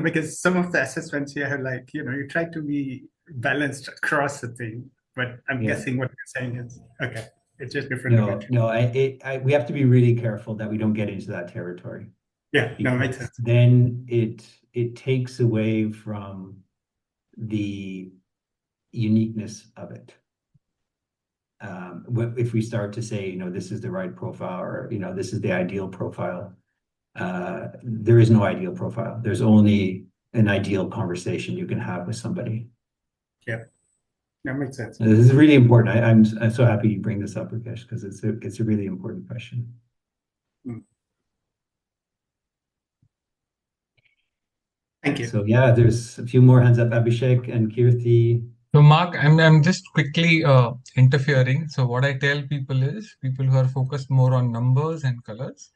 [SPEAKER 8] because some of the assessments you have, like, you try to be balanced across the thing, but I'm guessing what you're saying is, okay, it's just different.
[SPEAKER 3] No, we have to be really careful that we don't get into that territory.
[SPEAKER 8] Yeah, no, makes sense.
[SPEAKER 3] Then it takes away from the uniqueness of it. If we start to say, this is the right profile, or this is the ideal profile, there is no ideal profile. There's only an ideal conversation you can have with somebody.
[SPEAKER 8] Yeah, that makes sense.
[SPEAKER 3] This is really important. I'm so happy you bring this up, Rakesh, because it's a really important question.
[SPEAKER 8] Thank you.
[SPEAKER 3] So yeah, there's a few more hands up, Abhishek and Kirti.
[SPEAKER 7] So Mark, I'm just quickly interfering. So what I tell people is, people who are focused more on numbers and colors,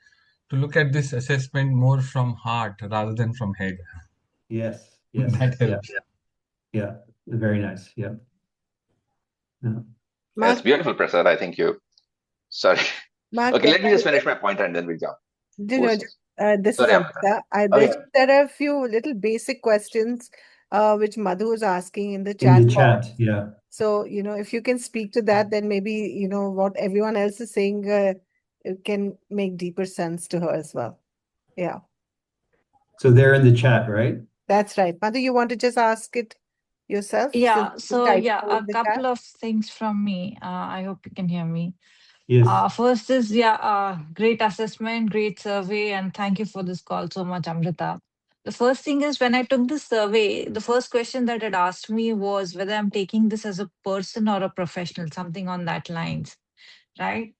[SPEAKER 7] to look at this assessment more from heart rather than from head.
[SPEAKER 3] Yes.
[SPEAKER 7] That helps.
[SPEAKER 3] Yeah. Very nice. Yeah.
[SPEAKER 5] That's beautiful, Prasad. I think you. Sorry.
[SPEAKER 1] Mark,
[SPEAKER 5] okay, let me just finish my point and then we'll jump.
[SPEAKER 1] This is Amrita. There are a few little basic questions which Madhu is asking in the
[SPEAKER 3] In the
[SPEAKER 1] chat box.
[SPEAKER 3] chat, yeah.
[SPEAKER 1] So, if you can speak to that, then maybe, what everyone else is saying it can make deeper sense to her as well. Yeah,
[SPEAKER 3] So they're in the chat, right?
[SPEAKER 1] that's right. Madhu, you want to just ask it yourself?
[SPEAKER 9] Yeah,
[SPEAKER 1] Since you
[SPEAKER 9] so
[SPEAKER 1] typed
[SPEAKER 9] yeah,
[SPEAKER 1] it
[SPEAKER 9] a
[SPEAKER 1] in the
[SPEAKER 9] couple
[SPEAKER 1] chat?
[SPEAKER 9] of things from me. I hope you can hear me.
[SPEAKER 3] Yes.
[SPEAKER 9] First is, great assessment, great survey, and thank you for this call so much, Amrita. The first thing is when I took this survey, the first question that it asked me was whether I'm taking this as a person or a professional, something on that lines, right?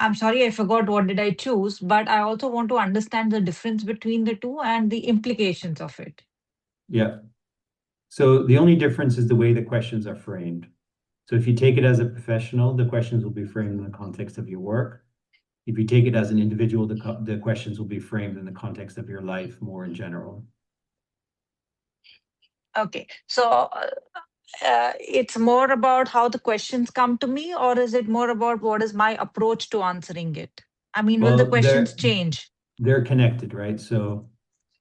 [SPEAKER 9] I'm sorry, I forgot what did I choose, but I also want to understand the difference between the two and the implications of it.
[SPEAKER 3] Yeah. So the only difference is the way the questions are framed. So if you take it as a professional, the questions will be framed in the context of your work. If you take it as an individual, the questions will be framed in the context of your life more in general.
[SPEAKER 9] Okay, so it's more about how the questions come to me, or is it more about what is my approach to answering it? I mean, will the
[SPEAKER 3] Well,
[SPEAKER 9] questions change?
[SPEAKER 3] they're connected, right? So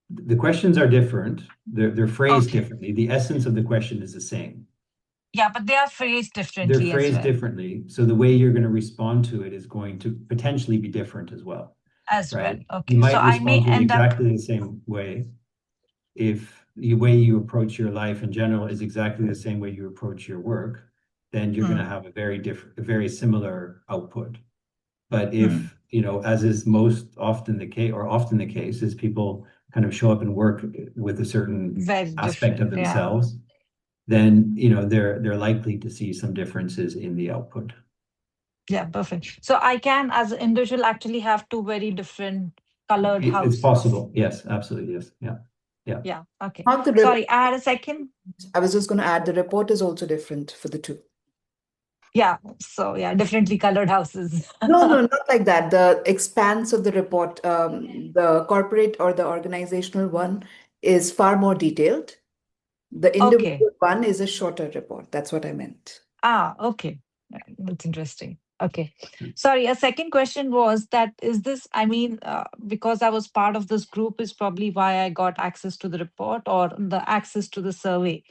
[SPEAKER 3] the questions are different. They're phrased
[SPEAKER 9] Okay.
[SPEAKER 3] differently. The essence of the question is the same.
[SPEAKER 9] Yeah, but they are phrased
[SPEAKER 3] They're
[SPEAKER 9] differently as
[SPEAKER 3] phrased
[SPEAKER 9] well.
[SPEAKER 3] differently. So the way you're going to respond to it is going to potentially be different as well.
[SPEAKER 9] As
[SPEAKER 3] Right?
[SPEAKER 9] well. Okay.
[SPEAKER 3] You
[SPEAKER 9] So
[SPEAKER 3] might
[SPEAKER 9] I may
[SPEAKER 3] respond to it
[SPEAKER 9] end up,
[SPEAKER 3] exactly the same way if the way you approach your life in general is exactly the same way you approach your work, then you're going to have a very similar output. But if, as is most often the case, or often the case, is people kind of show up and work with a certain
[SPEAKER 9] very
[SPEAKER 3] aspect of
[SPEAKER 9] different. Yeah.
[SPEAKER 3] themselves, then, they're likely to see some differences in the output.
[SPEAKER 9] Yeah, perfect. So I can, as an individual, actually have two very different colored
[SPEAKER 3] It's
[SPEAKER 9] houses.
[SPEAKER 3] possible. Yes, absolutely. Yes. Yeah. Yeah.
[SPEAKER 9] Yeah. Okay.
[SPEAKER 10] Mark,
[SPEAKER 9] Sorry, I had a second.
[SPEAKER 10] I was just going to add the report is also different for the two.
[SPEAKER 9] Yeah. So yeah, differently colored houses.
[SPEAKER 10] No, not like that. The expanse of the report, the corporate or the organizational one is far more detailed. The
[SPEAKER 9] Okay.
[SPEAKER 10] individual one is a shorter report. That's what I meant.
[SPEAKER 9] Okay. That's interesting. Okay. Sorry, a second question was that is this, I mean, because I was part of this group is probably why I got access to the report or the access to the survey.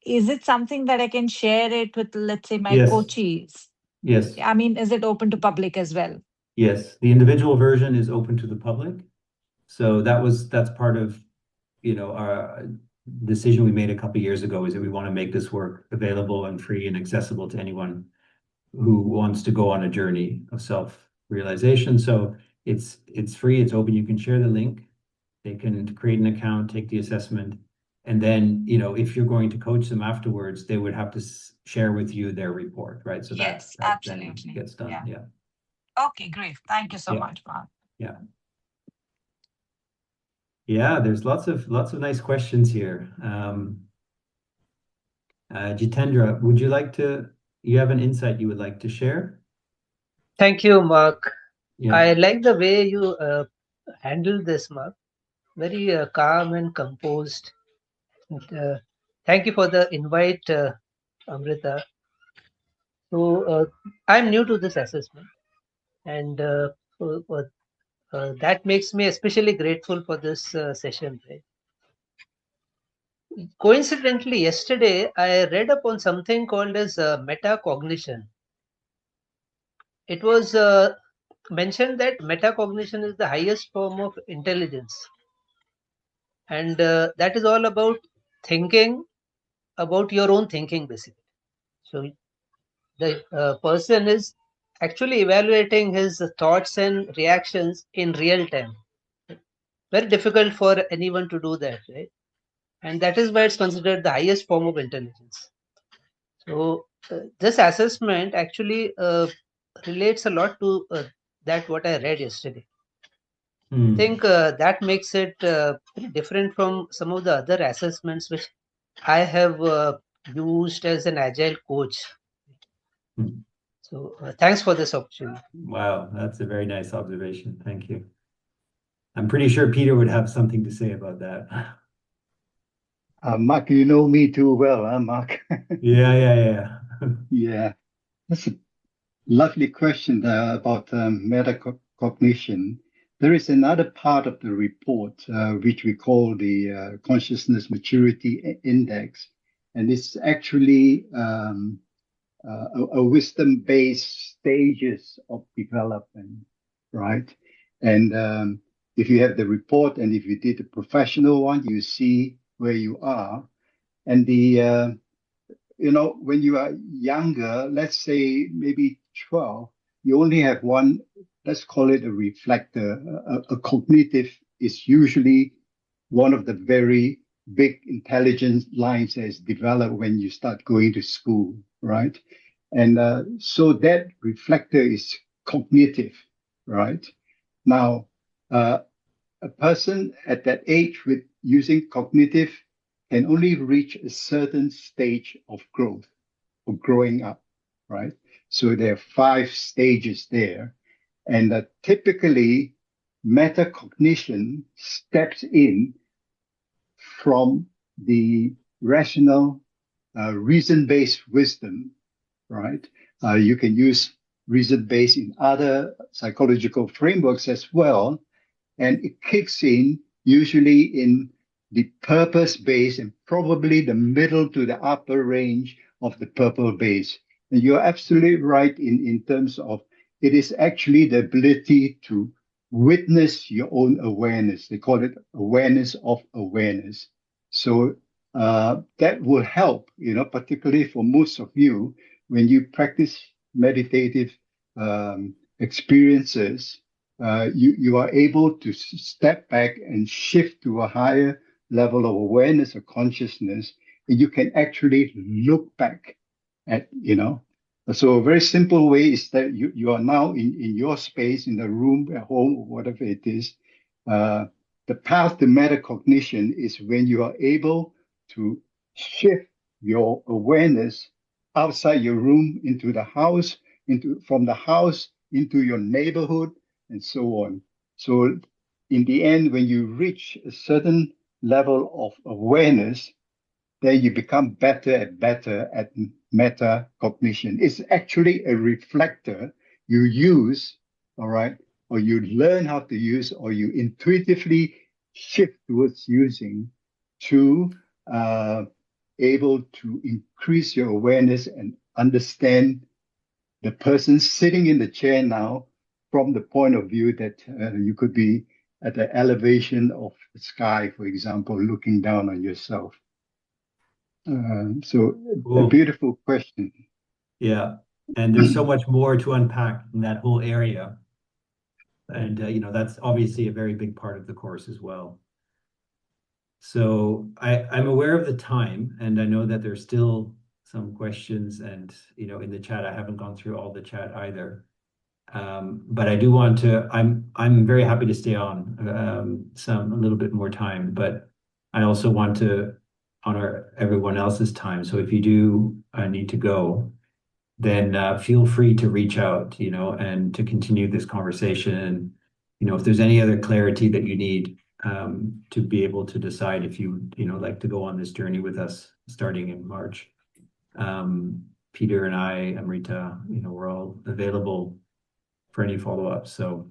[SPEAKER 9] Is it something that I can share it with, let's say, my
[SPEAKER 3] Yes.
[SPEAKER 9] coaches?
[SPEAKER 3] Yes.
[SPEAKER 9] I mean, is it open to public as well?
[SPEAKER 3] Yes. The individual version is open to the public. So that's part of, our decision we made a couple of years ago is that we want to make this work available and free and accessible to anyone who wants to go on a journey of self-realization. So it's free, it's open. You can share the link. They can create an account, take the assessment, and then, if you're going to coach them afterwards, they would have to share with you their report, right? So
[SPEAKER 9] Yes,
[SPEAKER 3] that then
[SPEAKER 9] absolutely.
[SPEAKER 3] gets done. Yeah.
[SPEAKER 9] Okay, great. Thank you so much, Mark.
[SPEAKER 3] Yeah. Yeah, there's lots of nice questions here. Jitendra, you have an insight you would like to share?
[SPEAKER 11] Thank you, Mark.
[SPEAKER 3] Yeah.
[SPEAKER 11] I like the way you handle this, Mark. Very calm and composed. And, thank you for the invite, Amrita. So I'm new to this assessment, and that makes me especially grateful for this session. Right? Coincidentally, yesterday I read upon something called as metacognition. It was mentioned that metacognition is the highest form of intelligence, and that is all about thinking about your own thinking, basically. So the person is actually evaluating his thoughts and reactions in real time. Very difficult for anyone to do that, right? And that is why it's considered the highest form of intelligence. So this assessment actually relates a lot to that what I read yesterday. I think that makes it pretty different from some of the other assessments which I have used as an agile coach. So thanks for this opportunity.
[SPEAKER 3] Wow, that's a very nice observation. Thank you. I'm pretty sure Peter would have something to say about that.
[SPEAKER 2] Mark, you know me too well, huh, Mark?
[SPEAKER 3] Yeah.
[SPEAKER 2] Yeah, that's a lovely question about metacognition. there is another part of the report, which we call the Consciousness Maturity Index, and it's actually a wisdom-based stages of development, right? And if you have the report and if you did the professional one, you see where you are. And when you are younger, let's say maybe 12, you only have one, let's call it a reflector. A cognitive is usually one of the very big intelligence lines that is developed when you start going to school, right? And so that reflector is cognitive, right? Now, a person at that age with using cognitive can only reach a certain stage of growth or growing up, right? So there are 5 stages there. And typically, metacognition steps in from the rational, reason-based wisdom, right? You can use reason-based in other psychological frameworks as well. And it kicks in usually in the purpose-based and probably the middle to the upper range of the purpose-based. And you're absolutely right in terms of it is actually the ability to witness your own awareness. They call it awareness of awareness. So that will help, particularly for most of you when you practice meditative experiences. You are able to step back and shift to a higher level of awareness or consciousness, and you can actually look back at, So a very simple way is that you are now in your space, in the room, at home, or whatever it is. The path to metacognition is when you are able to shift your awareness outside your room into the house, from the house into your neighborhood, and so on. So in the end, when you reach a certain level of awareness, then you become better and better at metacognition. It's actually a reflector you use, all right, or you learn how to use, or you intuitively shift towards using to able to increase your awareness and understand the person sitting in the chair now from the point of view that you could be at the elevation of the sky, for example, looking down on yourself. So
[SPEAKER 3] Cool.
[SPEAKER 2] a beautiful question.
[SPEAKER 3] Yeah, and there's so much more to unpack in that whole area. And, that's obviously a very big part of the course as well. So I'm aware of the time, and I know that there's still some questions, and, in the chat, I haven't gone through all the chat either. But I do want to, I'm very happy to stay on a little bit more time, but I also want to honor everyone else's time. So if you do need to go, then feel free to reach out, and to continue this conversation. And, if there's any other clarity that you need to be able to decide if you, like to go on this journey with us starting in March. Peter and I, Amrita, we're all available for any follow-up. So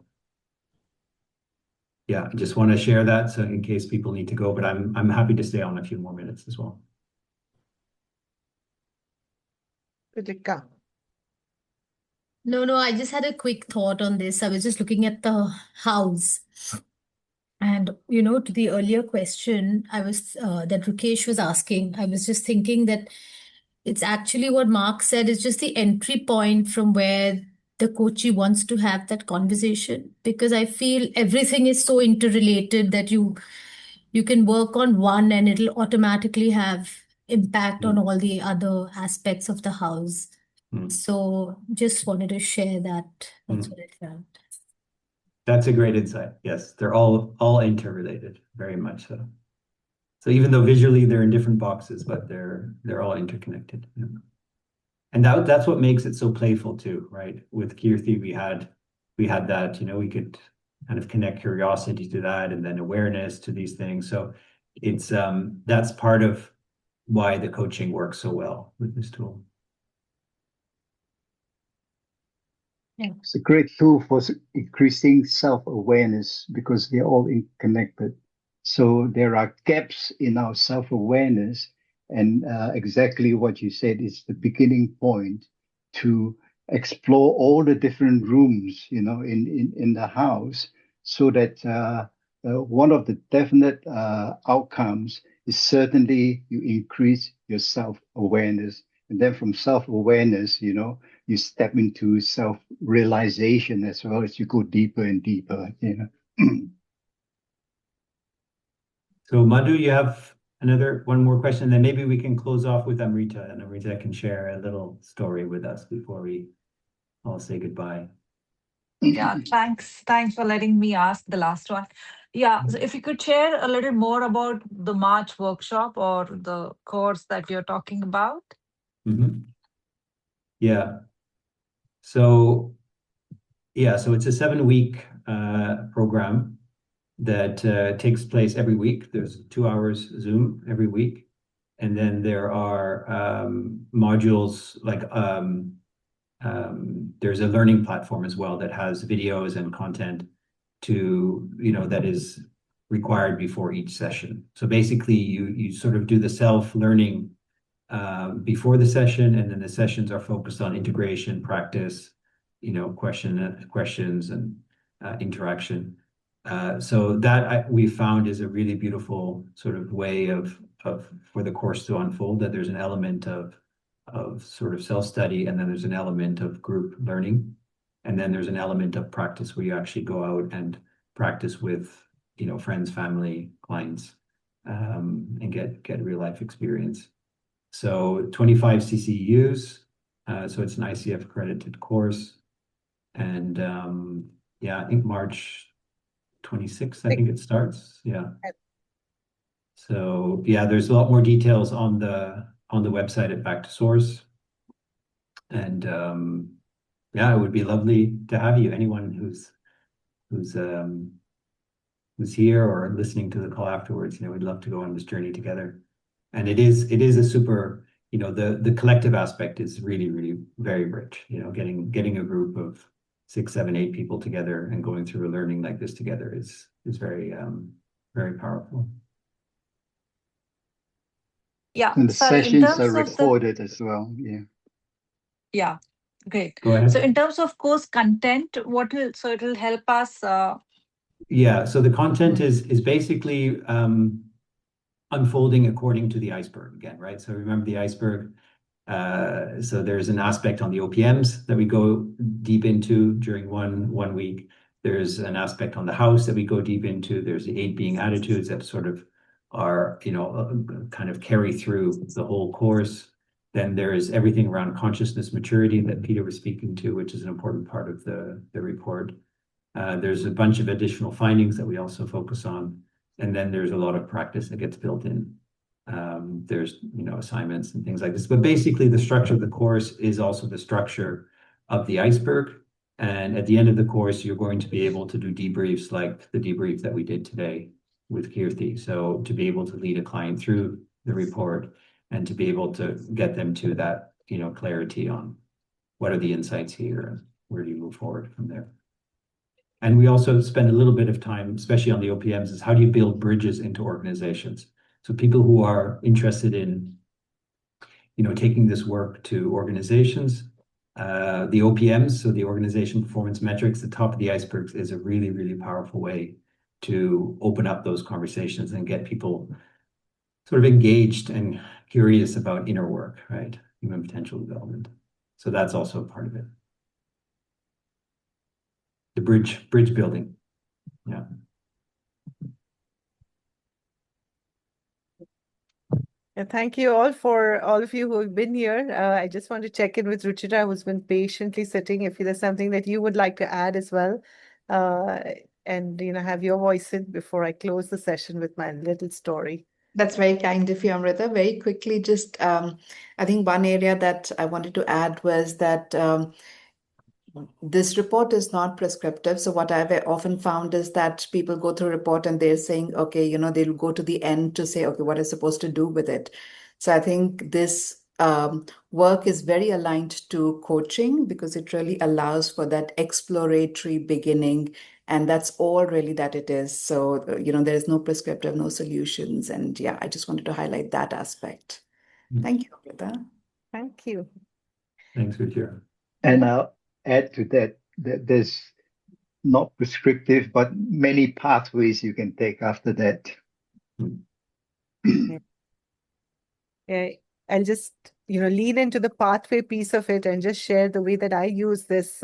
[SPEAKER 3] yeah, I just want to share that, so in case people need to go, but I'm happy to stay on a few more minutes as well.
[SPEAKER 1] Pradipka.
[SPEAKER 12] No, I just had a quick thought on this. I was just looking at the house. And, to the earlier question, that Rukesh was asking, I was just thinking that it's actually what Mark said is just the entry point from where the coachee wants to have that conversation, because I feel everything is so interrelated that you can work on one and it'll automatically have impact on all the other aspects of the house. So just wanted to share that. That's what I felt.
[SPEAKER 3] That's a great insight. Yes, they're all interrelated, very much so. So even though visually they're in different boxes, but they're all interconnected. Yeah. And that's what makes it so playful too, right? With Kirti, we had that, we could kind of connect curiosity to that, and then awareness to these things. So it's that's part of why the coaching works so well with this tool.
[SPEAKER 12] Yeah.
[SPEAKER 2] It's a great tool for increasing self-awareness because they're all connected. So there are gaps in our self-awareness, and exactly what you said is the beginning point to explore all the different rooms, in the house, so that one of the definite outcomes is certainly you increase your self-awareness, and then from self-awareness, you step into self-realization as well as you go deeper and deeper.
[SPEAKER 3] So Madhu, you have one more question, then maybe we can close off with Amrita, and Amrita can share a little story with us before we all say goodbye.
[SPEAKER 9] Yeah, thanks. Thanks for letting me ask the last one. Yeah, so if you could share a little more about the March workshop or the course that you're talking about.
[SPEAKER 3] Yeah. So it's a 7-week program that takes place every week. There's 2 hours Zoom every week. And then there are modules like there's a learning platform as well that has videos and content that is required before each session. So basically you sort of do the self-learning before the session, and then the sessions are focused on integration, practice, questions and interaction. So that we found is a really beautiful sort of way for the course to unfold, that there's an element of sort of self-study, and then there's an element of group learning, and then there's an element of practice where you actually go out and practice with friends, family, clients, and get real life experience. So 25 CCUs, so it's an ICF accredited course, and I think March 26th, I think it starts. Yeah. So there's a lot more details on the website at Back to Source, and it would be lovely to have you. Anyone who's here or listening to the call afterwards, we'd love to go on this journey together. And it is a super, the collective aspect is really, really very rich. Getting a group of 6, 7, 8 people together and going through a learning like this together is very, very powerful.
[SPEAKER 9] Yeah.
[SPEAKER 2] And the
[SPEAKER 9] Sorry, in
[SPEAKER 2] sessions
[SPEAKER 9] terms
[SPEAKER 2] are
[SPEAKER 9] of
[SPEAKER 2] recorded as well. Yeah.
[SPEAKER 9] Yeah, great.
[SPEAKER 3] Go ahead.
[SPEAKER 9] So in terms of course content, it will help us.
[SPEAKER 3] So the content is basically unfolding according to the iceberg again, right? So remember the iceberg. So there's an aspect on the OPMs that we go deep into during one week. There's an aspect on the house that we go deep into. There's the 8 being attitudes that sort of are, kind of carry through the whole course. Then there's everything around consciousness maturity that Peter was speaking to, which is an important part of the report. There's a bunch of additional findings that we also focus on. And then there's a lot of practice that gets built in. There's, assignments and things like this. But basically, the structure of the course is also the structure of the iceberg. And at the end of the course, you're going to be able to do debriefs like the debrief that we did today with Kirti. So to be able to lead a client through the report and to be able to get them to that, clarity on what are the insights here and where do you move forward from there. And we also spend a little bit of time, especially on the OPMs, is how do you build bridges into organizations? So people who are interested in, taking this work to organizations, the OPMs, so the organization performance metrics, the top of the iceberg is a really, really powerful way to open up those conversations and get people sort of engaged and curious about inner work, right? Human potential development. So that's also a part of it. The bridge building. Yeah.
[SPEAKER 1] Thank you all for all of you who have been here. I just want to check in with Ruchita, who's been patiently sitting. If there's something that you would like to add as well, and have your voice in before I close the session with my little story.
[SPEAKER 10] That's very kind of you, Amrita. Very quickly, just I think one area that I wanted to add was that this report is not prescriptive. So what I've often found is that people go through a report and they're saying, okay, they'll go to the end to say, okay, what is supposed to do with it? So I think this work is very aligned to coaching because it really allows for that exploratory beginning. And that's all really that it is. So, there is no prescriptive, no solutions. And yeah, I just wanted to highlight that aspect. Thank you, Amrita.
[SPEAKER 1] Thank you.
[SPEAKER 3] Thanks, Ruchira.
[SPEAKER 2] And I'll add to that that there's not prescriptive, but many pathways you can take after that.
[SPEAKER 1] Yeah. Yeah, I'll just, lean into the pathway piece of it and just share the way that I use this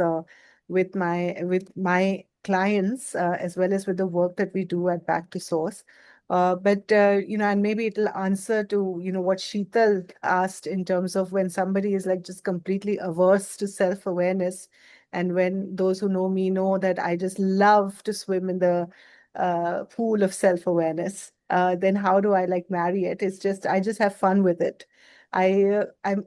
[SPEAKER 1] with my clients, as well as with the work that we do at Back to Source. But and maybe it'll answer to, what Sheetal asked in terms of when somebody is like just completely averse to self-awareness. And when those who know me know that I just love to swim in the pool of self-awareness, then how do I like marry it? It's just I just have fun with it. I'm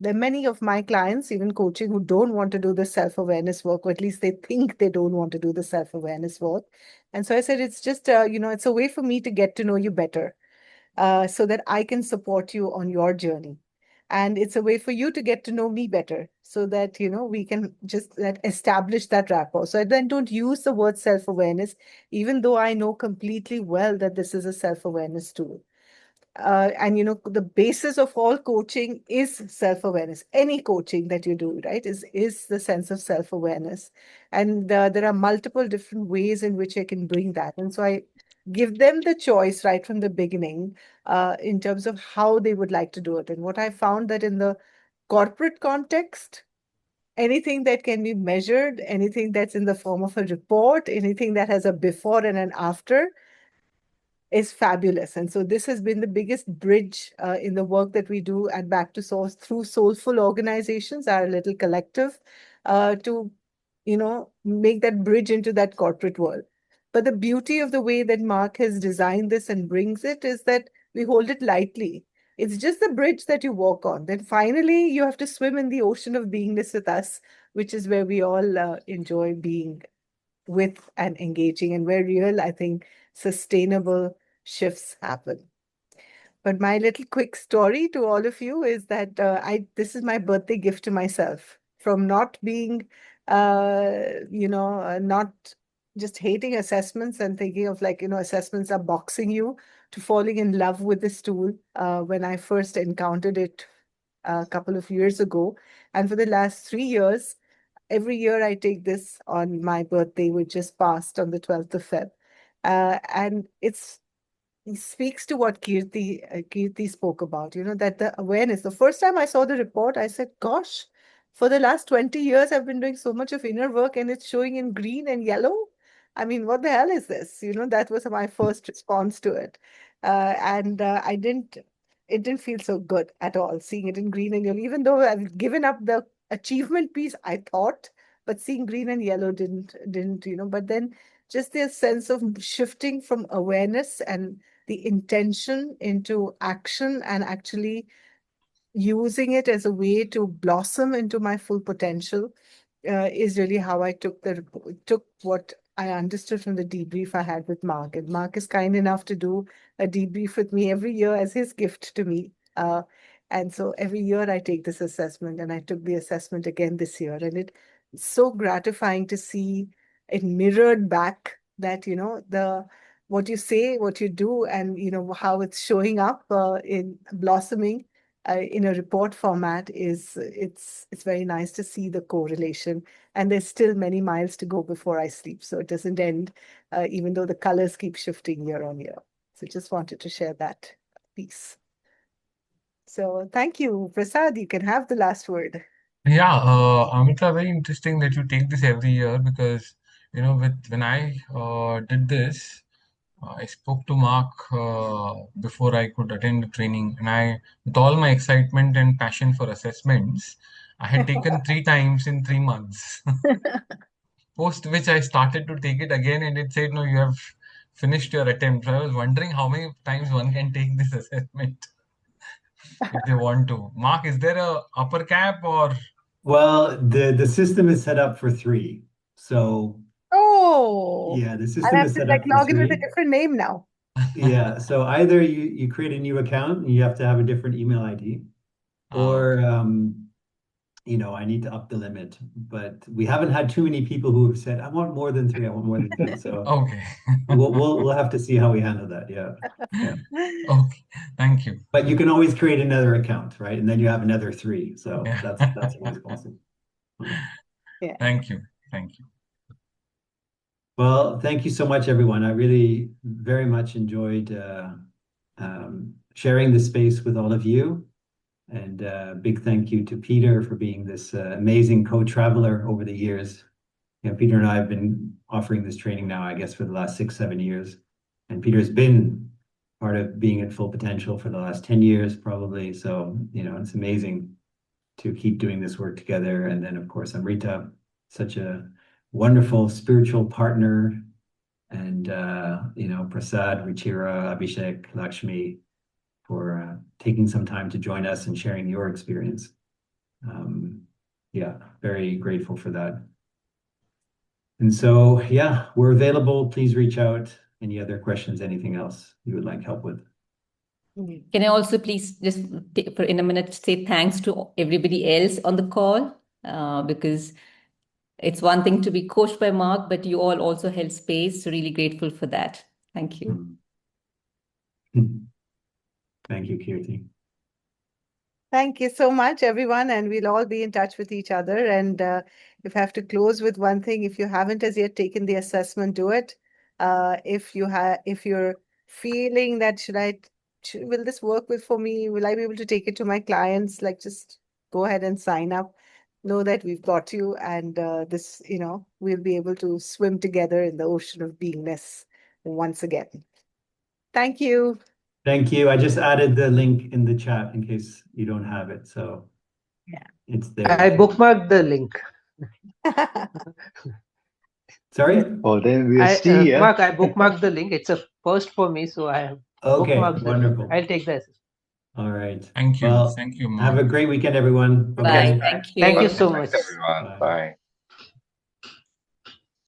[SPEAKER 1] There are many of my clients, even coaching, who don't want to do the self-awareness work, or at least they think they don't want to do the self-awareness work. And so I said, it's just it's a way for me to get to know you better, so that I can support you on your journey. And it's a way for you to get to know me better so that, we can just establish that rapport. So I then don't use the word self-awareness, even though I know completely well that this is a self-awareness tool. And the basis of all coaching is self-awareness. Any coaching that you do, right, is the sense of self-awareness. And there are multiple different ways in which I can bring that. And so I give them the choice right from the beginning, in terms of how they would like to do it. And what I found that in the corporate context, anything that can be measured, anything that's in the form of a report, anything that has a before and an after, is fabulous. And so this has been the biggest bridge in the work that we do at Back to Source through Soulful Organizations, our little collective, to, make that bridge into that corporate world. But the beauty of the way that Mark has designed this and brings it is that we hold it lightly. It's just the bridge that you walk on. Then finally, you have to swim in the ocean of beingness with us, which is where we all enjoy being with and engaging, and where real, I think, sustainable shifts happen. But my little quick story to all of you is that this is my birthday gift to myself, from not being, not just hating assessments and thinking of like, assessments are boxing you, to falling in love with this tool when I first encountered it a couple of years ago. And for the last 3 years, every year I take this on my birthday, which just passed on the 12th of Feb. And it speaks to what Kirti spoke about, that the awareness. The first time I saw the report, I said, gosh, for the last 20 years, I've been doing so much of inner work and it's showing in green and yellow. I mean, what the hell is this? That was my first response to it. And it didn't feel so good at all, seeing it in green and yellow, even though I've given up the achievement piece, I thought, but seeing green and yellow didn't, but then just this sense of shifting from awareness and the intention into action, and actually using it as a way to blossom into my full potential, is really how I took what I understood from the debrief I had with Mark. And Mark is kind enough to do a debrief with me every year as his gift to me. And so every year I take this assessment, and I took the assessment again this year. And it's so gratifying to see it mirrored back, that, what you say, what you do, and, how it's showing up in blossoming in a report format. It's very nice to see the correlation. And there's still many miles to go before I sleep, so it doesn't end, even though the colors keep shifting year on year. So just wanted to share that piece. So thank you, Prasad. You can have the last word.
[SPEAKER 7] Yeah, Amita, very interesting that you take this every year because, when I did this, I spoke to Mark before I could attend the training, and with all my excitement and passion for assessments, I had taken 3 times in 3 months. Post which I started to take it again, and it said, "No, you have finished your attempt." So I was wondering how many times one can take this assessment if they want to. Mark, is there a upper cap or?
[SPEAKER 3] Well, the system is set up for 3. So
[SPEAKER 1] Oh,
[SPEAKER 3] yeah, the
[SPEAKER 1] I'll
[SPEAKER 3] system
[SPEAKER 1] have
[SPEAKER 3] is
[SPEAKER 1] to
[SPEAKER 3] set
[SPEAKER 1] like
[SPEAKER 3] up for
[SPEAKER 1] log in with a
[SPEAKER 3] 3.
[SPEAKER 1] different name now.
[SPEAKER 3] Yeah, so either you create a new account and you have to have a different email ID, Or I need to up the limit. But we haven't had too many people who have said, I want more than 3, I want more than 3. So
[SPEAKER 7] Okay.
[SPEAKER 3] we'll have to see how we handle that. Yeah.
[SPEAKER 7] Okay. Thank you.
[SPEAKER 3] But you can always create another account, right? And then you have another 3. So
[SPEAKER 7] Yeah.
[SPEAKER 3] that's always possible.
[SPEAKER 1] Yeah.
[SPEAKER 7] Thank you. Thank you.
[SPEAKER 3] Well, thank you so much, everyone. I really very much enjoyed sharing this space with all of you. And big thank you to Peter for being this amazing co-traveler over the years. Peter and I have been offering this training now, I guess, for the last 6, 7 years. And Peter's been part of being at full potential for the last 10 years, probably. So, it's amazing to keep doing this work together. And then, of course, Amrita, such a wonderful spiritual partner. And, Prasad, Ruchira, Abhishek, Lakshmi, for taking some time to join us and sharing your experience. Very grateful for that. And so, we're available. Please reach out. Any other questions, anything else you would like help with?
[SPEAKER 4] Can I also please just for in a minute say thanks to everybody else on the call, because it's one thing to be coached by Mark, but you all also held space. So really grateful for that. Thank you.
[SPEAKER 3] Thank you, Kirti.
[SPEAKER 1] Thank you so much, everyone, and we'll all be in touch with each other. And if I have to close with one thing, if you haven't as yet taken the assessment, do it. If you're feeling that will this work for me? Will I be able to take it to my clients? Just go ahead and sign up. Know that we've got you, and we'll be able to swim together in the ocean of beingness once again. Thank you.
[SPEAKER 3] Thank you. I just added the link in the chat in case you don't have it. So it's there.
[SPEAKER 11] I bookmarked the link.
[SPEAKER 3] Sorry?
[SPEAKER 2] Oh, then we'll see.
[SPEAKER 11] Mark, I bookmarked the link. It's a first for me, so I have bookmarked
[SPEAKER 3] wonderful.
[SPEAKER 11] I'll take this.
[SPEAKER 3] All right.
[SPEAKER 7] Thank you.
[SPEAKER 3] Well,
[SPEAKER 7] Thank you, Mark.
[SPEAKER 3] have a great weekend, everyone.
[SPEAKER 4] Bye. Thank you.
[SPEAKER 11] Thank you so much.
[SPEAKER 5] Thanks, everyone. Bye.